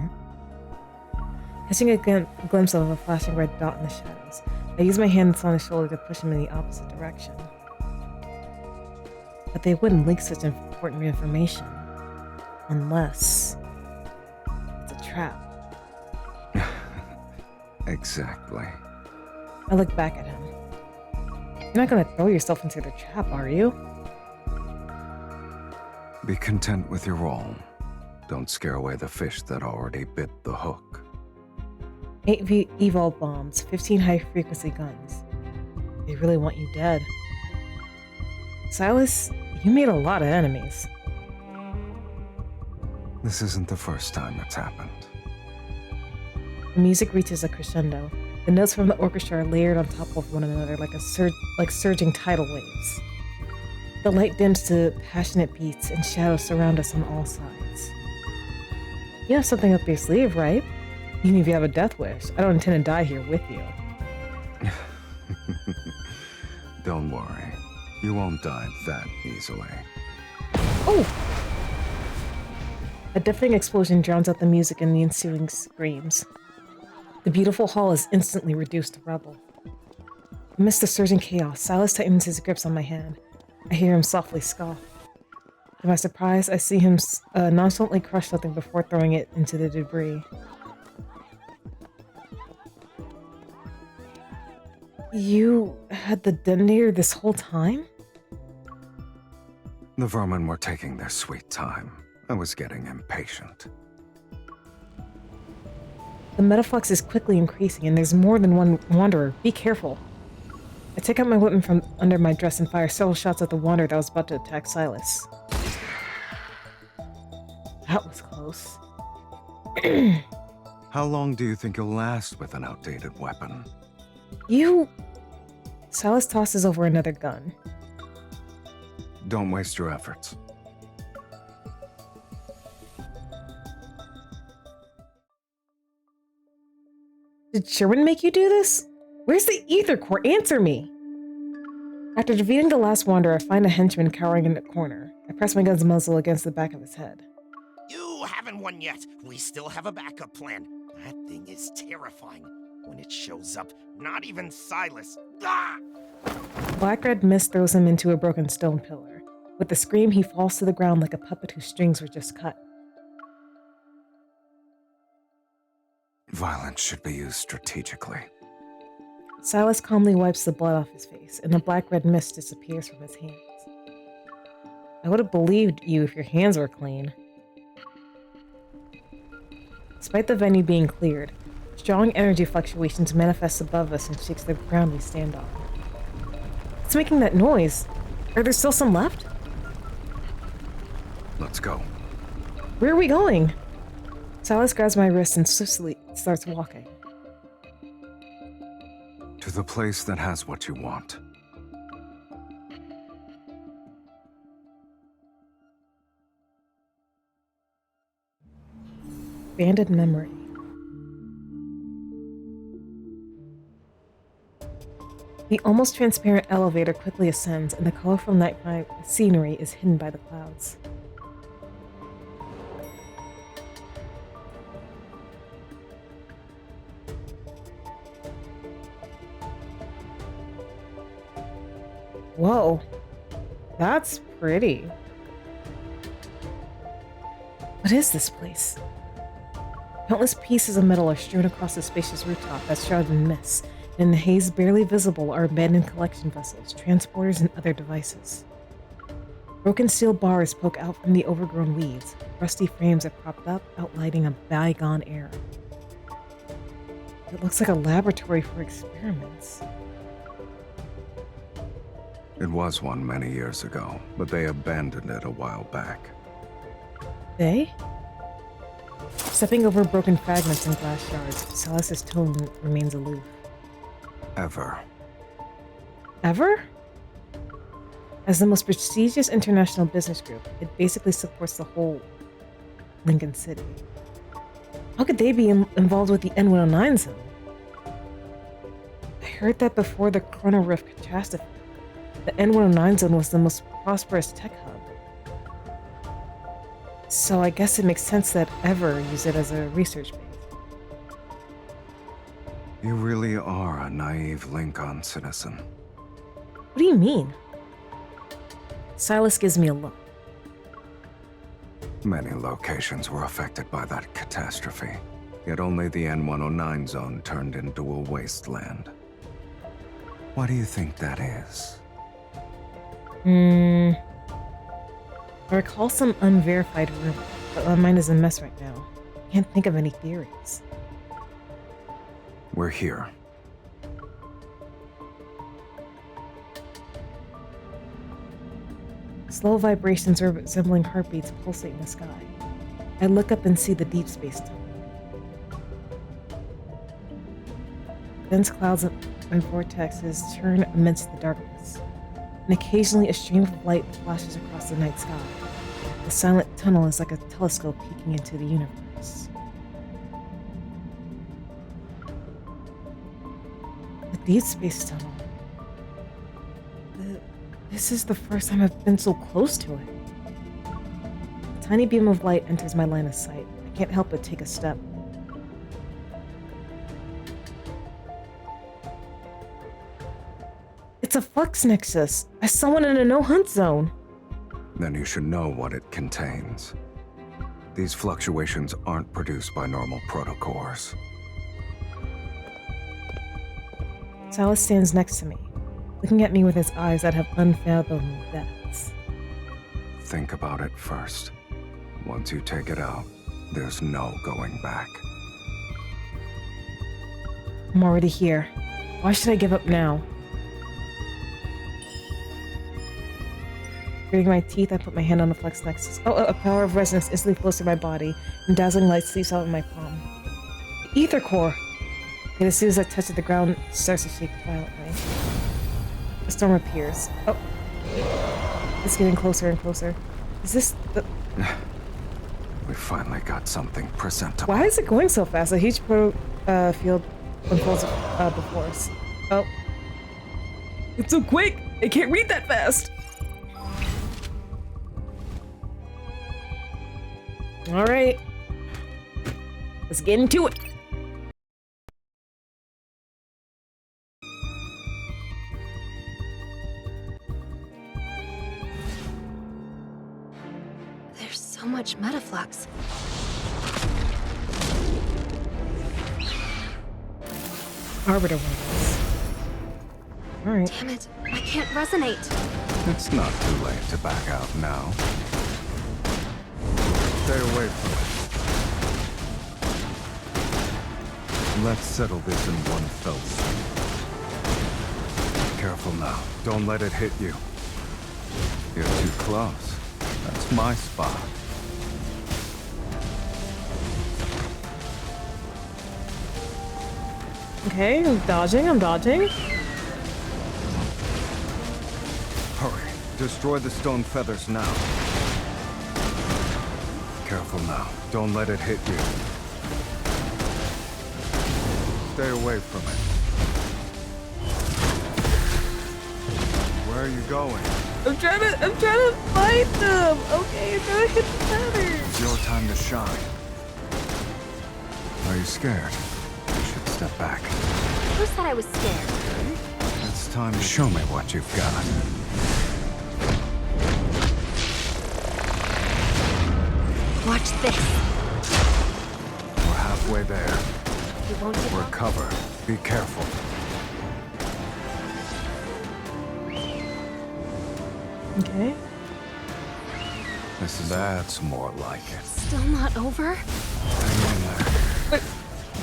Catching a glimpse of a flashing red dot in the shadows, I use my hands on his shoulder to push him in the opposite direction. But they wouldn't leak such important information. Unless it's a trap. Exactly. I look back at him. You're not gonna throw yourself into the trap, are you? Be content with your role. Don't scare away the fish that already bit the hook. 8 evolved bombs, 15 high-frequency guns. They really want you dead. Silas, you made a lot of enemies. This isn't the first time it's happened. The music reaches a crescendo. The notes from the orchestra are layered on top of one another like surging tidal waves. The light dims to passionate beats, and shadows surround us on all sides. You have something up your sleeve, right? Even if you have a death wish, I don't intend to die here with you. Don't worry. You won't die that easily. Oh! A deafening explosion drowns out the music and the ensuing screams. The beautiful hall is instantly reduced to rubble. Amidst the surging chaos, Silas tightens his grips on my hand. I hear him softly scoff. To my surprise, I see him nonchalantly crush something before throwing it into the debris. You had the detonator this whole time? The vermin were taking their sweet time. I was getting impatient. The metaflux is quickly increasing, and there's more than one wanderer. Be careful. I take out my weapon from under my dress and fire several shots at the wanderer that was about to attack Silas. That was close. How long do you think you'll last with an outdated weapon? You... Silas tosses over another gun. Don't waste your efforts. Did Sherman make you do this? Where's the ether core? Answer me! After defeating the last wanderer, I find a henchman cowering in the corner. I press my gun's muzzle against the back of his head. You haven't won yet. We still have a backup plan. That thing is terrifying. When it shows up, not even Silas. Ah! Black-red mist throws him into a broken stone pillar. With a scream, he falls to the ground like a puppet whose strings were just cut. Violence should be used strategically. Silas calmly wipes the blood off his face, and the black-red mist disappears from his hands. I would have believed you if your hands were clean. Despite the venue being cleared, strong energy fluctuations manifest above us and shakes the ground we stand on. It's making that noise. Are there still some left? Let's go. Where are we going? Silas grabs my wrist and swiftly starts walking. To the place that has what you want. Banded memory. The almost transparent elevator quickly ascends, and the colorful nighttime scenery is hidden by the clouds. Whoa, that's pretty. What is this place? Countless pieces of metal are strewn across the spacious rooftop that's shrouded in mist, and in the haze barely visible are abandoned collection vessels, transporters, and other devices. Broken steel bars poke out from the overgrown weeds. Rusty frames are propped up, outlining a bygone era. It looks like a laboratory for experiments. It was one many years ago, but they abandoned it a while back. They? Stepping over broken fragments and glass shards, Silas's tone remains aloof. Ever. Ever? As the most prestigious international business group, it basically supports the whole Lincoln City. How could they be involved with the N109 zone? I heard that before the Chrono Rift catastrophe, the N109 zone was the most prosperous tech hub. So I guess it makes sense that Ever used it as a research base. You really are a naive Lincoln citizen. What do you mean? Silas gives me a look. Many locations were affected by that catastrophe, yet only the N109 zone turned into a wasteland. Why do you think that is? I recall some unverified rumor, but my mind is a mess right now. I can't think of any theories. We're here. Slow vibrations resembling heartbeats pulsate in the sky. I look up and see the deep space tunnel. Dense clouds and vortexes turn amidst the darkness, and occasionally a stream of light flashes across the night sky. The silent tunnel is like a telescope peeking into the universe. The deep space tunnel. This is the first time I've been so close to it. A tiny beam of light enters my line of sight. I can't help but take a step. It's a flux nexus. I saw one in a no-hunt zone. Then you should know what it contains. These fluctuations aren't produced by normal protocores. Silas stands next to me, looking at me with his eyes that have unfathomable depths. think about it first. Once you take it out, there's no going back. I'm already here. Why should I give up now? Gritting my teeth, I put my hand on the flex nexus. Oh, a power of resonance instantly flows through my body, and dazzling light sleeps out in my palm. The ether core! Yet as soon as I touch it, the ground starts to shake violently. A storm appears. Oh. It's getting closer and closer. Is this the... We finally got something presentable. Why is it going so fast? A huge field unfolds before us. Oh. It's so quick! I can't read that fast! Alright. Let's get into it! There's so much metaflux. Arbiter ones. Alright. Damn it, I can't resonate. It's not too late to back out now. Stay away from it. Let's settle this in one fell swoop. Careful now. Don't let it hit you. You're too close. That's my spot. Okay, I'm dodging. Hurry. Destroy the stone feathers now. Careful now. Don't let it hit you. Stay away from it. Where are you going? I'm trying to fight them! Okay, I'm trying to hit the feathers! It's your time to shine. Are you scared? You should step back. Who said I was scared? It's time to show me what you've got. Watch this. We're halfway there. You won't get off? Recover. Be careful. Okay. That's more like it. Still not over? Hang in there.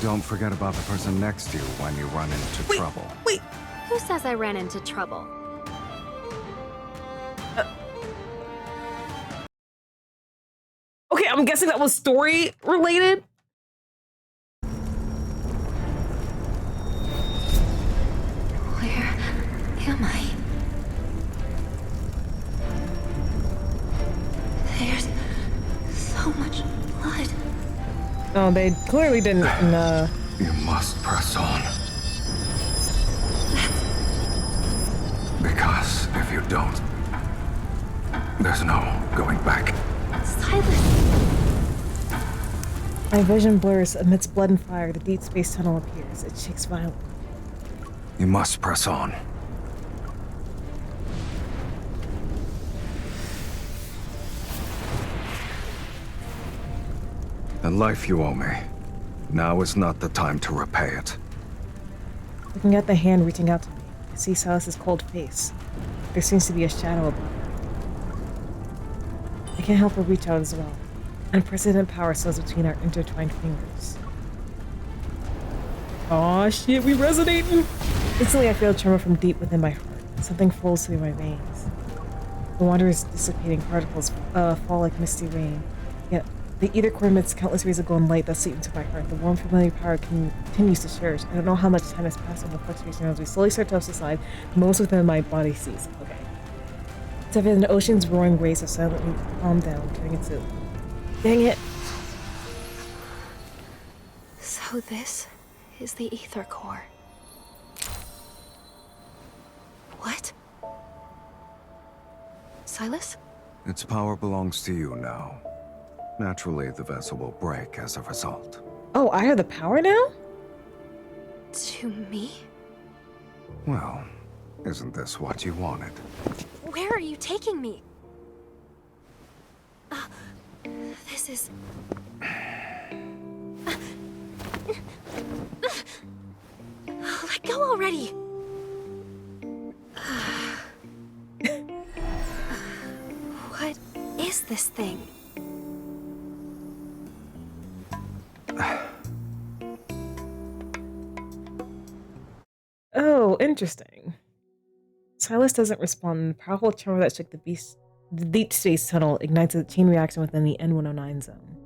Don't forget about the person next to you when you run into trouble. Wait! Who says I ran into trouble? Okay, I'm guessing that was story related? Where am I? There's so much blood. Oh, they clearly didn't, You must press on. Because if you don't, there's no going back. Silas! My vision blurs amidst blood and fire. The deep space tunnel appears. It shakes violently. You must press on. The life you owe me. Now is not the time to repay it. Looking at the hand reaching out to me, I see Silas's cold face. There seems to be a shadow above it. I can't help but reach out as well. Unprecedented power swells between our intertwined fingers. Aw, shit, we resonating! Instantly, I feel a tremor from deep within my heart. Something flows through my veins. The water is dissipating, particles fall like misty rain. Yet, the ether core emits countless rays of golden light that seep into my heart. The warm, familiar power continues to cherish. I don't know how much time has passed over the fluctuation as we slowly start to subside. The moments within my body cease. Okay. It's as if the ocean's roaring waves have silently calmed down, turning into... Dang it! So this is the ether core. What? Silas? Its power belongs to you now. Naturally, the vessel will break as a result. Oh, I have the power now? To me? Well, isn't this what you wanted? Where are you taking me? This is... Let go already! What is this thing? Oh, interesting. Silas doesn't respond. The powerful tremor that shook the deep space tunnel ignites a chain reaction within the N109 zone.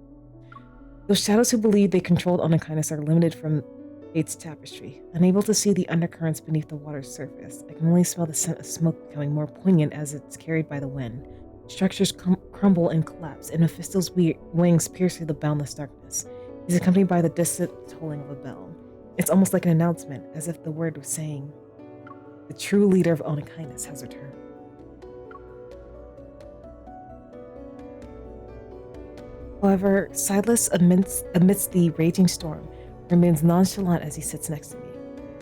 Those shadows who believe they controlled Unakiness are limited from fate's tapestry, unable to see the undercurrents beneath the water's surface. I can only smell the scent of smoke becoming more poignant as it's carried by the wind. Structures crumble and collapse, and Mephisto's wings pierce through the boundless darkness. He's accompanied by the distant tolling of a bell. It's almost like an announcement, as if the word was saying, the true leader of Unakiness has returned. However, Silas, amidst the raging storm, remains nonchalant as he sits next to me.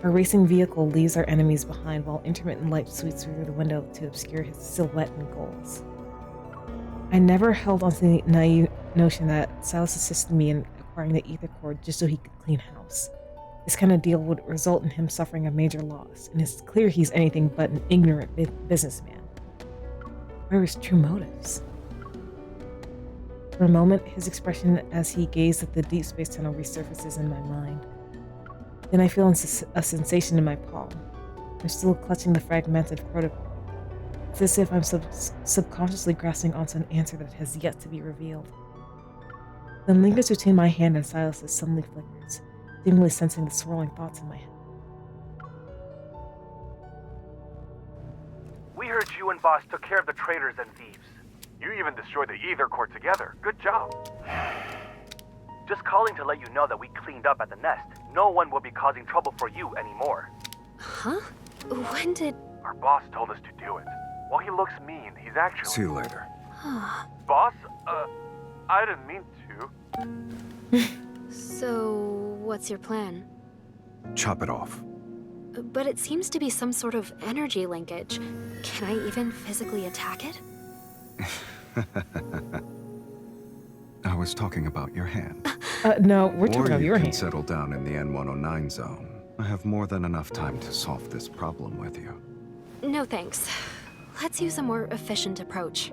Our racing vehicle leaves our enemies behind while intermittent light sweeps through the window to obscure his silhouette and goals. I never held on to the naive notion that Silas assisted me in acquiring the ether core just so he could clean house. This kind of deal would result in him suffering a major loss, and it's clear he's anything but an ignorant businessman. What are his true motives? For a moment, his expression as he gazed at the deep space tunnel resurfaces in my mind. Then I feel a sensation in my palm. I'm still clutching the fragmented protocol. It's as if I'm subconsciously grasping onto an answer that has yet to be revealed. The linkage between my hand and Silas's suddenly flickers, seemingly sensing the swirling thoughts in my head. We heard you and Boss took care of the traitors and thieves. You even destroyed the ether core together. Good job. Just calling to let you know that we cleaned up at the nest. No one will be causing trouble for you anymore. Huh? When did... Our boss told us to do it. While he looks mean, he's actually... See you later. Boss? I didn't mean to. So, what's your plan? Chop it off. But it seems to be some sort of energy linkage. Can I even physically attack it? I was talking about your hand. No, we're talking about your Or you can hand. settle down in the N109 zone. I have more than enough time to solve this problem with you. No thanks. Let's use a more efficient approach.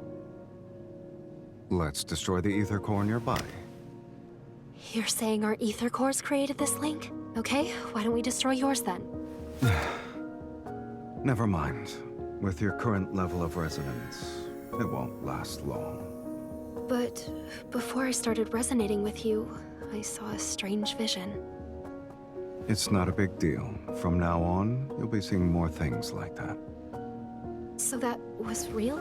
Let's destroy the ether core in your body. You're saying our ether cores created this link? Okay, why don't we destroy yours then? Never mind. With your current level of resonance, it won't last long. But before I started resonating with you, I saw a strange vision. It's not a big deal. From now on, you'll be seeing more things like that. So that was real?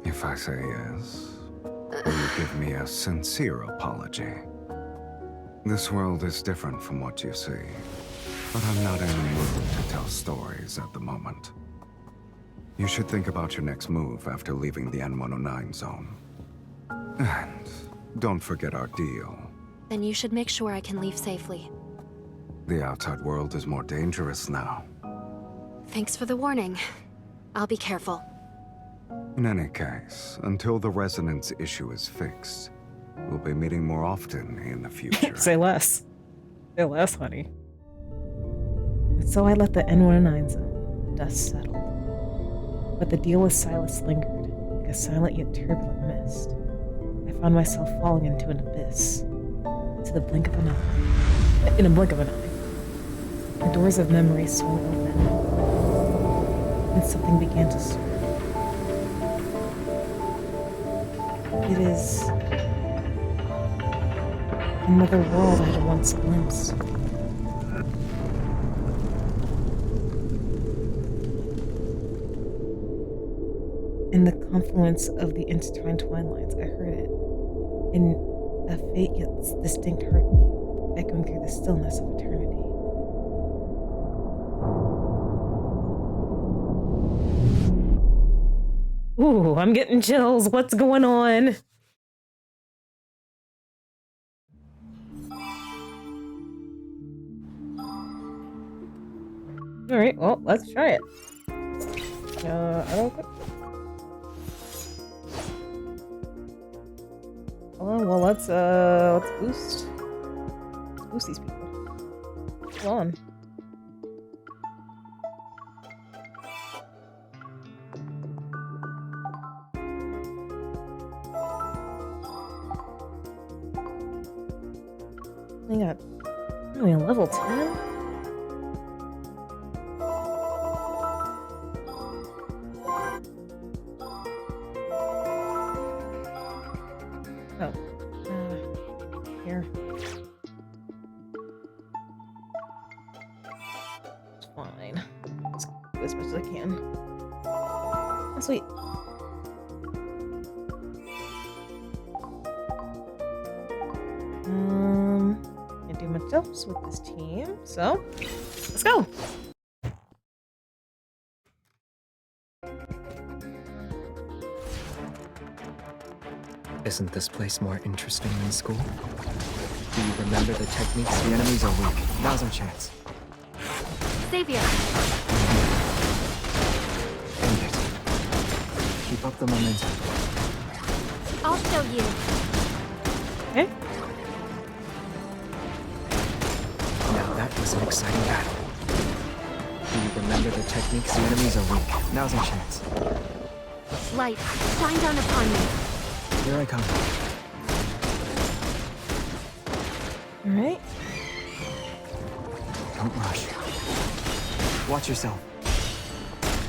If I say yes, will you give me a sincere apology? This world is different from what you see, but I'm not in the mood to tell stories at the moment. You should think about your next move after leaving the N109 zone. And don't forget our deal. Then you should make sure I can leave safely. The outside world is more dangerous now. Thanks for the warning. I'll be careful. In any case, until the resonance issue is fixed, we'll be meeting more often in the future. Say less. Say less, honey. And so I let the N109 zone, the dust settled. But the deal with Silas lingered, like a silent yet turbulent mist. I found myself falling into an abyss. To the blink of an eye. In a blink of an eye. The doors of memory swung open, and something began to stir. It is another world I had once glimpsed. In the confluence of the intertwined twinelines, I heard it, in a faint yet distinct heartbeat, echoing through the stillness of eternity. Ooh, I'm getting chills. What's going on? All right, well, let's try it. I don't think... Oh, well, let's boost. Let's boost these people. Come on. We got only a level 10? Oh. Here. It's fine. Let's do as much as I can. Oh, sweet. Can't do much else with this team, so let's go. Isn't this place more interesting than school? Do you remember the techniques? The enemies are weak. Now's our chance. Xavier! End it. Keep up the momentum. I'll show you. Okay. Now that was an exciting battle. Do you remember the techniques? The enemies are weak. Now's our chance. Light, shine down upon me. Here I come. Alright. Don't rush. Watch yourself.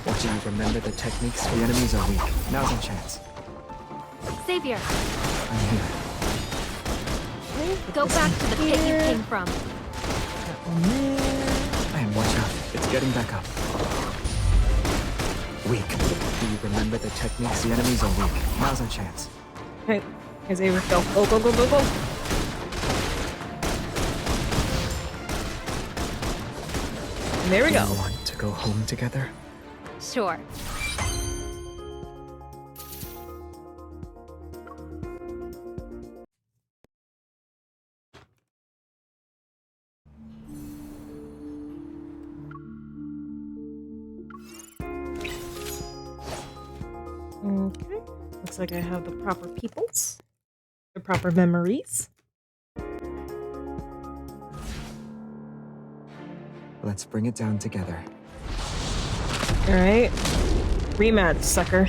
Watch you remember the techniques? The enemies are weak. Now's our chance. Xavier! I'm here. Go back to the pit you came from. That one there. I am. Watch out. It's getting back up. Weak. Do you remember the techniques? The enemies are weak. Now's our chance. Okay. Here's Avery. Go. Go, go, go, go, go. And there we go. Do you want to go home together? Sure. Okay. Looks like I have the proper peoples. The proper memories. Let's bring it down together. Alright. Rematch, sucker.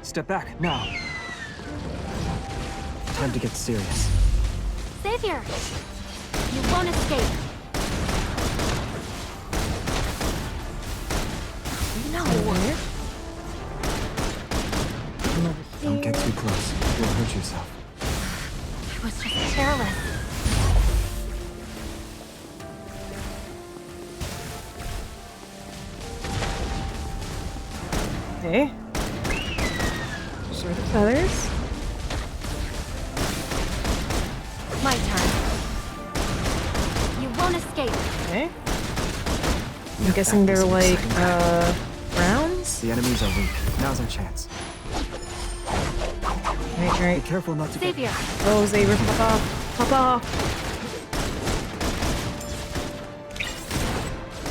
Step back, now. Time to get serious. Xavier! You won't escape. No! Don't get too close. You'll hurt yourself. I was just careless. Okay. Short the feathers. My turn. You won't escape. Okay. I'm guessing they're like, rounds? The enemies are weak. Now's our chance. Right. Be careful not to Xavier! get... Oh, Xavier, pop off. Pop off.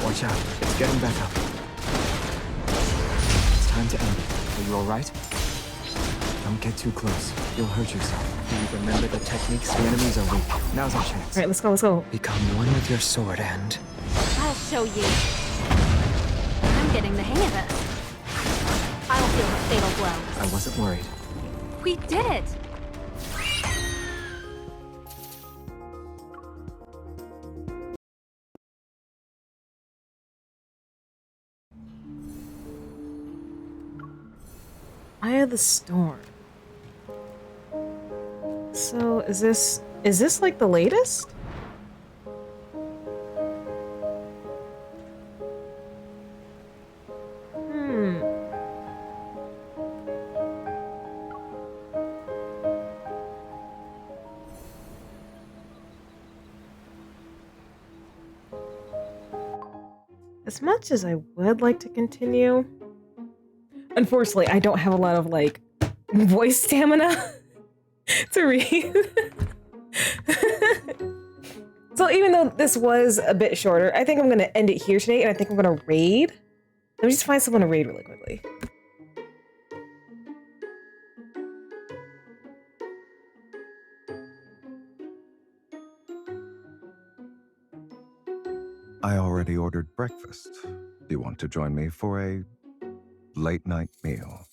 Watch out. It's getting back up. It's time to end it. Are you alright? Don't get too close. You'll hurt yourself. Do you remember the techniques? The enemies are weak. Now's our chance. Alright, let's go, let's go. Become one with your sword and... I'll show you. I'm getting the hang of this. I'll feel the fatal blow. I wasn't worried. We did it! Eye of the Storm. So, is this like the latest? As much as I would like to continue, unfortunately, I don't have a lot of, like, voice stamina to read. So even though this was a bit shorter, I think I'm going to end it here today, and I think I'm going to raid. Let me just find someone to raid really quickly. I already ordered breakfast. Do you want to join me for a late night meal?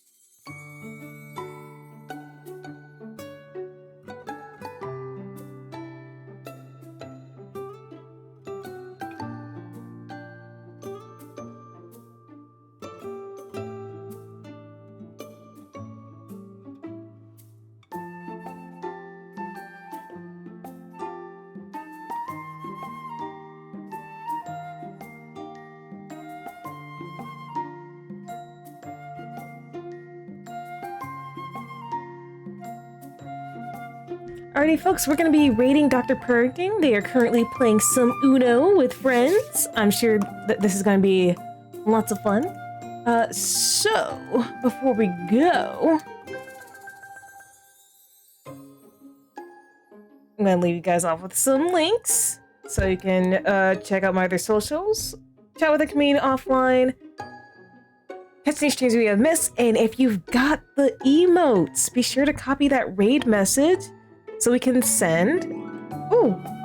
Alrighty, folks, we're going to be raiding Dr. Purrington. They are currently playing some Uno with friends. I'm sure that this is going to be lots of fun. So, before we go, I'm going to leave you guys off with some links so you can check out my other socials, chat with the community offline, catch any streams we have missed, and if you've got the emotes, be sure to copy that raid message so we can send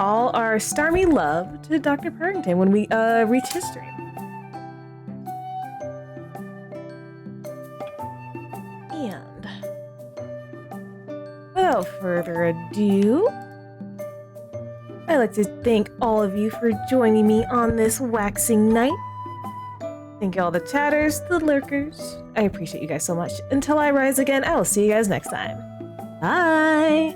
all our Starmie love to Dr. Purrington when we reach his stream. And without further ado, I'd like to thank all of you for joining me on this waxing night. Thank you all the chatters, the lurkers. I appreciate you guys so much. Until I rise again, I will see you guys next time. Bye!